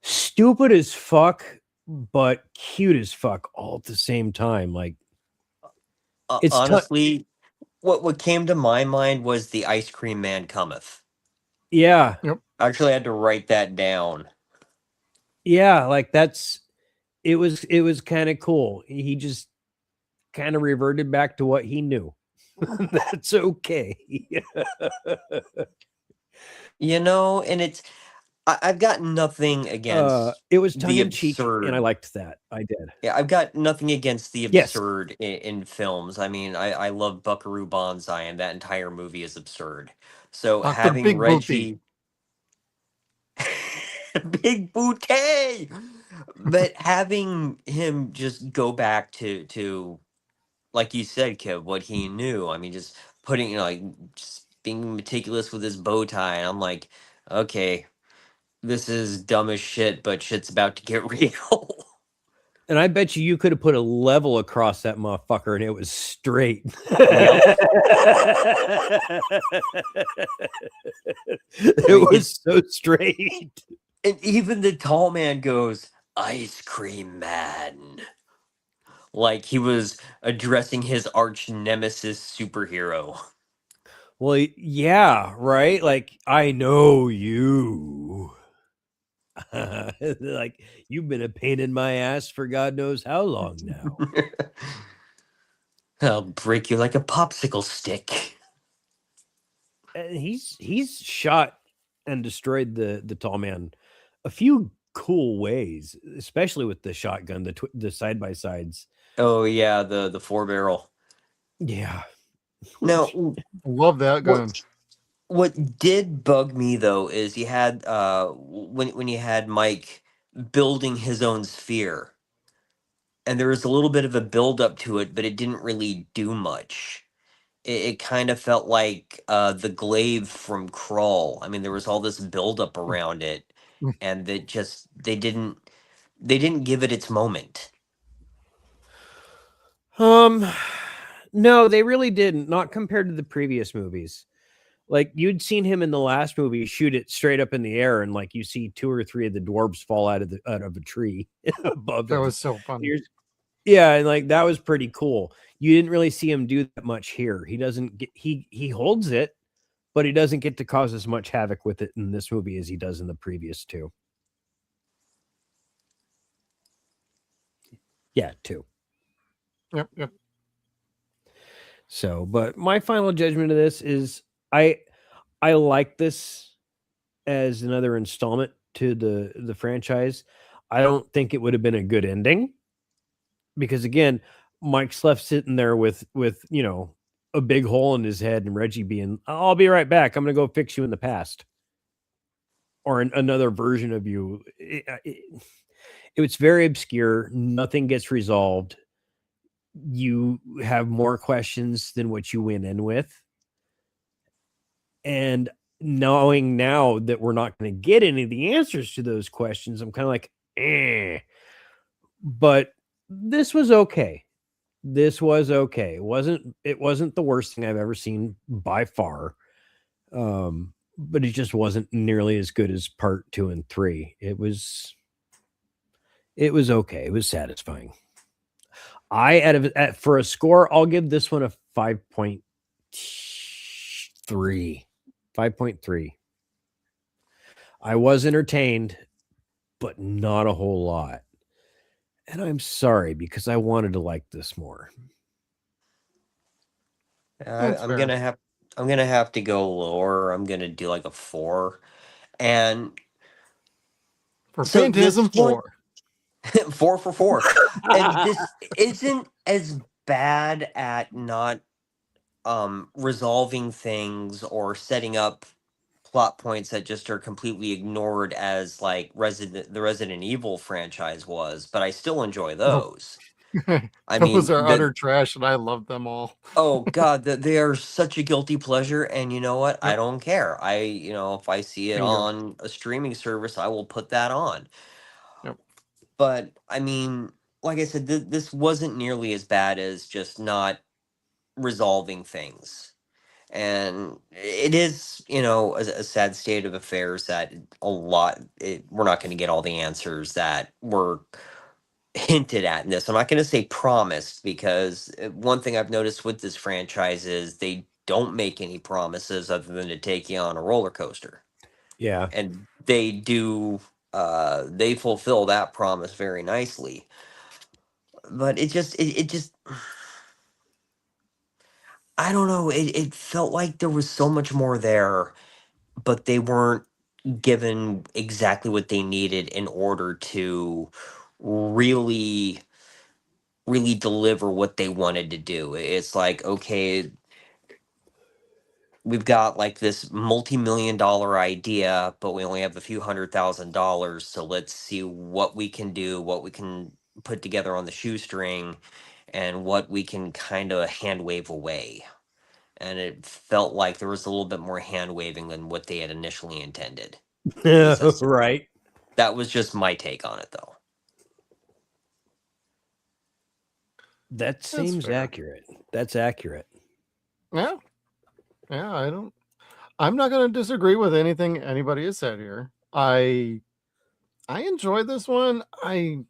stupid as fuck, but cute as fuck all at the same time. Like, it's honestly, what came to my mind was the ice cream man cometh. Yeah. Yep. I actually had to write that down. Yeah, like it was kind of cool. He just kind of reverted back to what he knew. That's okay. And I've got nothing against it was the tongue in cheek, absurd. and I liked that. I did. Yeah, I've got nothing against the Yes. absurd in films. I mean, I love Buckaroo Banzai, and that entire movie is absurd. So Dr. having Big Reggie, Big Booty, but having him just go back to like you said, Kev, what he knew. I mean, just putting just being meticulous with his bow tie, and I'm like, okay, this is dumb as shit, but shit's about to get real. And I bet you could have put a level across that motherfucker and it was straight. It was so straight. And even the tall man goes, ice cream man. Like he was addressing his arch nemesis superhero. Well, yeah, right? Like, I know you. Like, you've been a pain in my ass for God knows how long now. I'll break you like a popsicle stick. And he's shot and destroyed the tall man a few cool ways, especially with the shotgun, the side by sides. Oh yeah, the 4-barrel. Yeah. Now, love that gun. What did bug me though is you had when you had Mike building his own sphere, and there was a little bit of a build up to it, but it didn't really do much. It kind of felt like the glaive from Crawl. I mean, there was all this build up around it, and they didn't give it its moment. No, they really didn't. Not compared to the previous movies. Like, you'd seen him in the last movie shoot it straight up in the air, and like you see 2 or 3 of the dwarves fall out of a tree above. That him. was so fun. Yeah, and like that was pretty cool. You didn't really see him do that much here. He doesn't get he holds it, but he doesn't get to cause as much havoc with it in this movie as he does in the previous 2. Yeah, 2. Yep. So, but my final judgment of this is I like this as another installment to the franchise. I don't think it would have been a good ending because, again, Mike's left sitting there with a big hole in his head, and Reggie being, "I'll be right back. I'm going to go fix you in the past," or another version of you. It's very obscure. Nothing gets resolved. You have more questions than what you went in with. And knowing now that we're not going to get any of the answers to those questions, I'm kind of like, But this was okay. It wasn't the worst thing I've ever seen by far. But it just wasn't nearly as good as part 2 and 3. It was okay. It was satisfying. For a score, I'll give this one a 5.3. 5.3. I was entertained, but not a whole lot. And I'm sorry because I wanted to like this more. I'm gonna have to go lower. I'm gonna do like a 4, and For so Phantasm 4. 4 for 4. And this isn't as bad at not resolving things or setting up plot points that just are completely ignored as like the Resident Evil franchise was, but I still enjoy Oh, those. I those mean, are utter trash, and I love them all. oh god, they are such a guilty pleasure, and you know what? I Yep, don't care. If I see it bingo. on a streaming service, I will put that on. Yep. But I mean, like I said, this wasn't nearly as bad as just not resolving things. And it is, a sad state of affairs that we're not going to get all the answers that were hinted at in this. I'm not going to say promised, because one thing I've noticed with this franchise is they don't make any promises other than to take you on a roller coaster. Yeah. And they do, they fulfill that promise very nicely. But it just, I don't know. It felt like there was so much more there, but they weren't given exactly what they needed in order to really really deliver what they wanted to do. It's like, okay, we've got like this multi-million dollar idea, but we only have a few $100,000, so let's see what we can do, what we can put together on the shoestring, and what we can kind of hand wave away. And it felt like there was a little bit more hand waving than what they had initially intended. At least Right. that was just my take on it, though. That That's seems fair. accurate. That's accurate. Yeah, yeah. I'm not going to disagree with anything anybody has said here. I enjoyed this one. I'm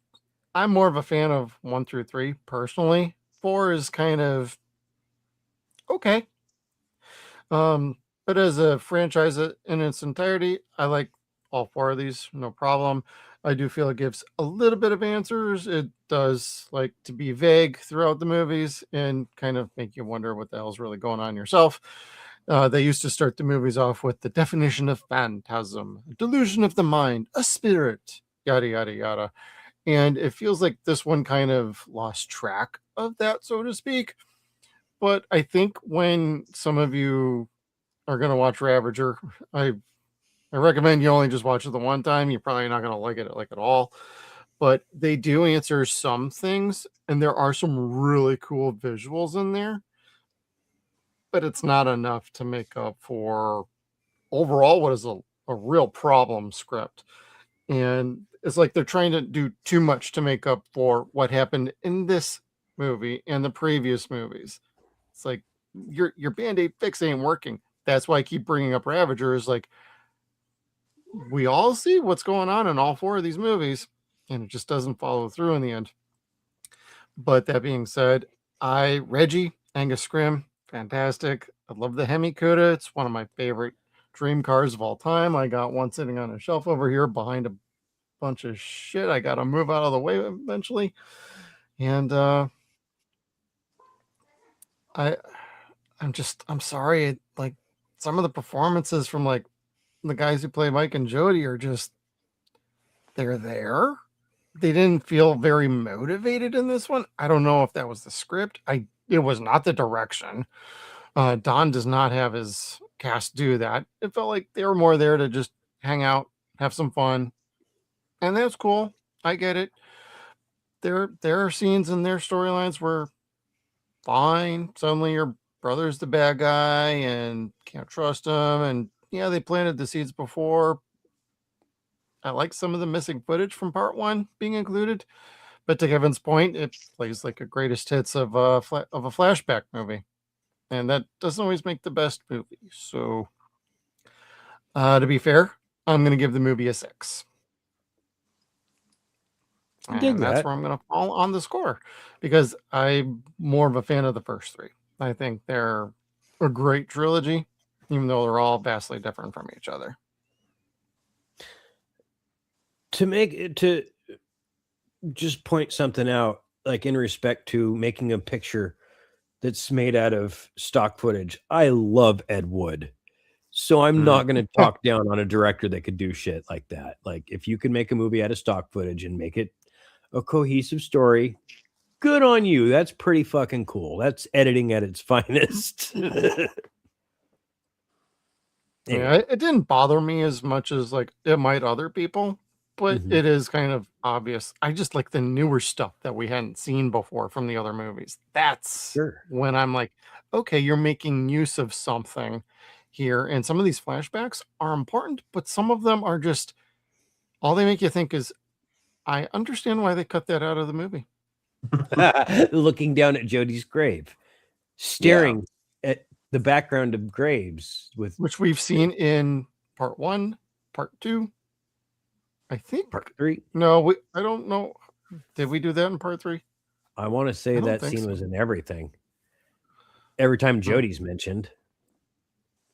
more of a fan of 1 through 3 personally. 4 is kind of okay. But as a franchise in its entirety, I like all 4 of these, no problem. I do feel it gives a little bit of answers. It does like to be vague throughout the movies and kind of make you wonder what the hell's really going on yourself. They used to start the movies off with the definition of phantasm, delusion of the mind, a spirit, yada, yada, yada. And it feels like this one kind of lost track of that, so to speak. But I think when some of you are going to watch Ravager, I recommend you only just watch it the one time. You're probably not going to like it like at all. But they do answer some things, and there are some really cool visuals in there. But it's not enough to make up for overall what is a real problem script. And it's like they're trying to do too much to make up for what happened in this movie and the previous movies. It's like your Band-Aid fix ain't working. That's why I keep bringing up Ravager. Is like we all see what's going on in all 4 of these movies, and it just doesn't follow through in the end. But that being said, Reggie, Angus Scrim, fantastic. I love the Hemi Cuda. It's one of my favorite dream cars of all time. I got one sitting on a shelf over here behind a bunch of shit. I got to move out of the way eventually. And I'm sorry. Like some of the performances from like the guys who play Mike and Jody are just, they're there. They didn't feel very motivated in this one. I don't know if that was the script. It was not the direction. Don does not have his cast do that. It felt like they were more there to just hang out, have some fun, and that's cool. I get it. There are scenes in their storylines where fine, suddenly your brother's the bad guy and can't trust him, and yeah, they planted the seeds before. I like some of the missing footage from part 1 being included, but to Kevin's point, it plays like a greatest hits of a flashback movie, and that doesn't always make the best movie. So, to be fair, I'm going to give the movie a 6. Dig And that's that. where I'm going to fall on the score, because I'm more of a fan of the first 3. I think they're a great trilogy, even though they're all vastly different from each other. To just point something out, like in respect to making a picture that's made out of stock footage, I love Ed Wood. So I'm not going to talk down on a director that could do shit like that. Like if you can make a movie out of stock footage and make it a cohesive story, Good on you. That's pretty fucking cool. That's editing at its finest. Yeah, it didn't bother me as much as like it might other people, but it is kind of obvious. I just like the newer stuff that we hadn't seen before from the other movies. That's Sure. when I'm like, okay, you're making use of something here. And some of these flashbacks are important, but some of them are just all they make you think is, I understand why they cut that out of the movie. Looking down at Jodie's grave, staring at the background of graves with Which we've seen in part 1, part 2. I think part 3. no, I don't know. Did we do that in part 3? I want to say I don't that think scene so. was in everything. Every time Jodie's mentioned.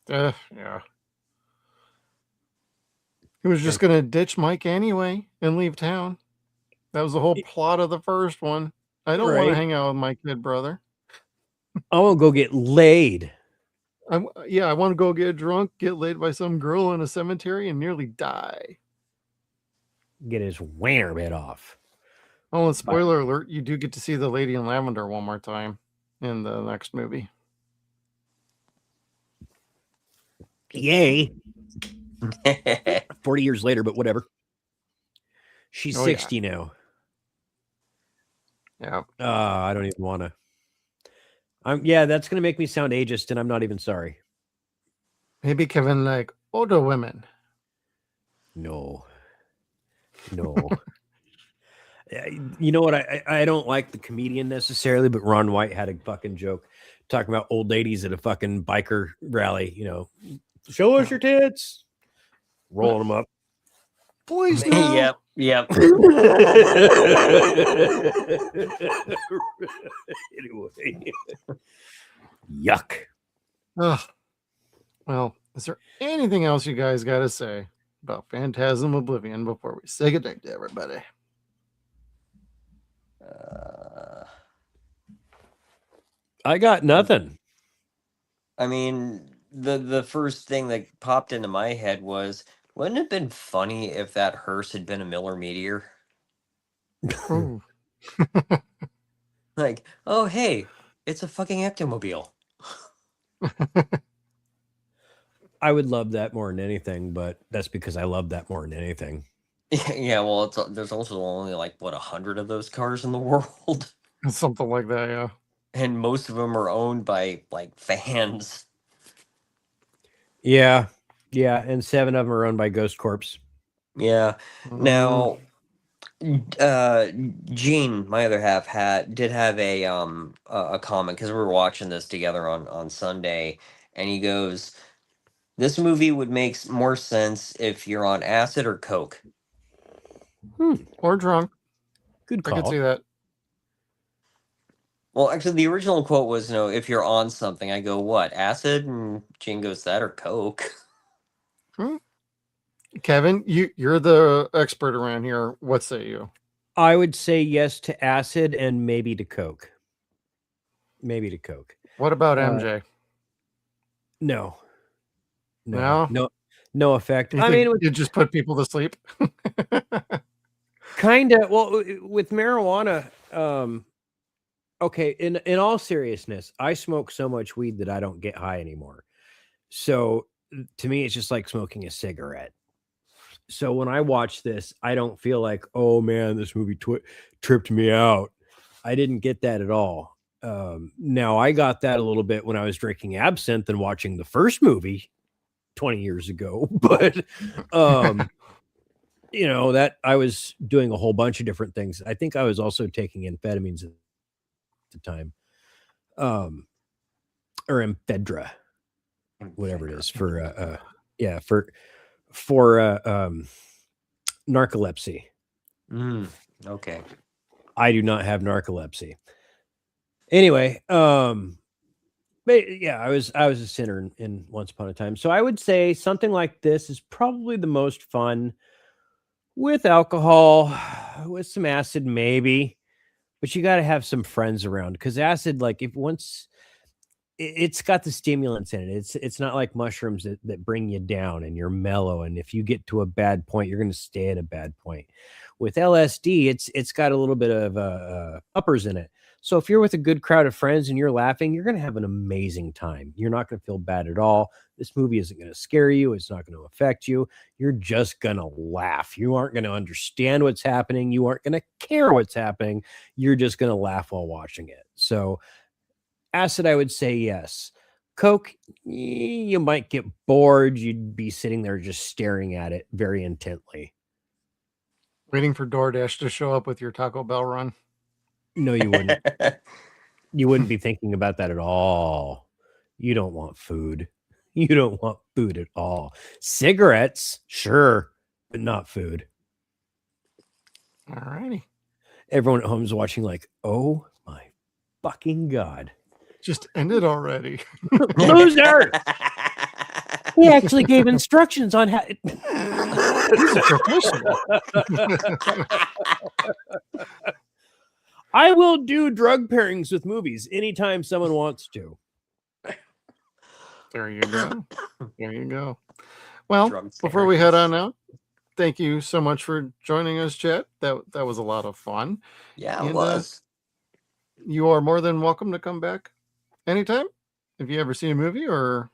Yeah. He was just going to ditch Mike anyway and leave town. That was the whole plot of the first one. I don't want to Right. hang out with my kid brother. I want to go get laid. I want to go get drunk, get laid by some girl in a cemetery, and nearly die. Get his wiener bit off. Oh, and spoiler alert, you do get to see the lady in lavender one more time in the next movie. Yay. 40 years later, but whatever. She's 60 now. Yeah. I don't even want to. That's going to make me sound ageist, and I'm not even sorry. Maybe Kevin like older women. No. You know what? I don't like the comedian necessarily, but Ron White had a fucking joke talking about old ladies at a fucking biker rally. You know, show us your tits, rolling them up. Please no. Yep. Anyway, yuck. Ugh. Well, is there anything else you guys got to say about Phantasm Oblivion before we say goodnight to everybody? I got nothing. I mean, the first thing that popped into my head was, wouldn't it have been funny if that hearse had been a Miller Meteor? Ooh. Like, oh hey, it's a fucking ectomobile. I would love that more than anything, but that's because I love that more than anything. Yeah, well, there's also only like 100 of those cars in the world, Something like that, yeah. and most of them are owned by like fans. Yeah, and 7 of them are owned by Ghost Corps. Yeah. Now, Gene, my other half, did have a comment because we were watching this together on Sunday, and he goes, "This movie would make more sense if you're on acid or coke." Or drunk. Good I call. could see that. Well, actually, the original quote was, if you're on something, I go, what, acid? And Gene goes, that or coke. Kevin, you're the expert around here. What say you? I would say yes to acid and maybe to coke. Maybe to coke. What about MJ? No effect. I mean, you just put people to sleep. Kind of. Well, with marijuana, okay, in all seriousness, I smoke so much weed that I don't get high anymore. So to me, it's just like smoking a cigarette. So when I watch this, I don't feel like, oh man, this movie tripped me out. I didn't get that at all. Now I got that a little bit when I was drinking absinthe and watching the first movie 20 years ago, but that I was doing a whole bunch of different things. I think I was also taking amphetamines at the time, or ephedra, whatever it is for narcolepsy. Okay. I do not have narcolepsy. Anyway, but yeah, I was a sinner in Once Upon a Time. So I would say something like this is probably the most fun with alcohol, with some acid maybe, but you got to have some friends around, because acid, like it's got the stimulants in it. It's not like mushrooms that bring you down and you're mellow. And if you get to a bad point, you're going to stay at a bad point. With LSD, it's got a little bit of uppers in it. So if you're with a good crowd of friends and you're laughing, you're going to have an amazing time. You're not going to feel bad at all. This movie isn't going to scare you. It's not going to affect you. You're just going to laugh. You aren't going to understand what's happening. You aren't going to care what's happening. You're just going to laugh while watching it. So acid, I would say yes. Coke, you might get bored. You'd be sitting there just staring at it very intently. Waiting for DoorDash to show up with your Taco Bell run. No, you wouldn't. You wouldn't be thinking about that at all. You don't want food. You don't want food at all. Cigarettes, sure, but not food. All righty. Everyone at home is watching like, oh my fucking God. Just end it already. Loser! He actually gave instructions on how... He's a professional. I will do drug pairings with movies anytime someone wants to. There you go. There you go. Well, Drug before we head on out, thank you so much for joining us, Chet. That was a lot of fun. Yeah, it And, was. You are more than welcome to come back anytime. If you ever see a movie or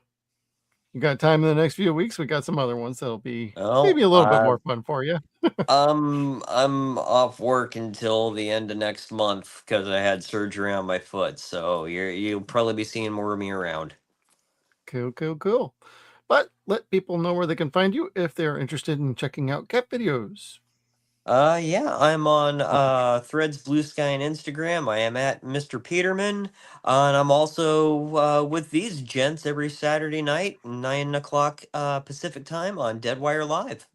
you got time in the next few weeks, we got some other ones that'll be maybe a little bit more fun for you. I'm off work until the end of next month because I had surgery on my foot. So you'll probably be seeing more of me around. Cool. But let people know where they can find you if they're interested in checking out cat videos. Yeah, I'm on Threads, Blue Sky, and Instagram. I am at Mr. Peterman, and I'm also with these gents every Saturday night, 9 o'clock Pacific time on Deadwire Live.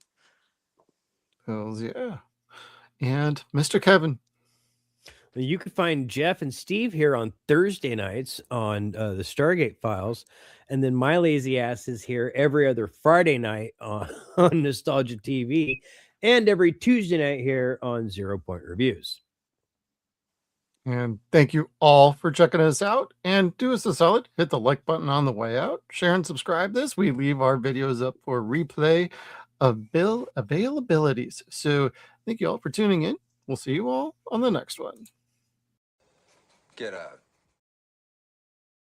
Hells yeah. And Mr. Kevin. You can find Jeff and Steve here on Thursday nights on the Stargate Files. And then my lazy ass is here every other Friday night on Nostalgia TV and every Tuesday night here on 0.Point Reviews. And thank you all for checking us out. And do us a solid, hit the like button on the way out. Share and subscribe this. We leave our videos up for replay availabilities. So thank you all for tuning in. We'll see you all on the next one. Get out.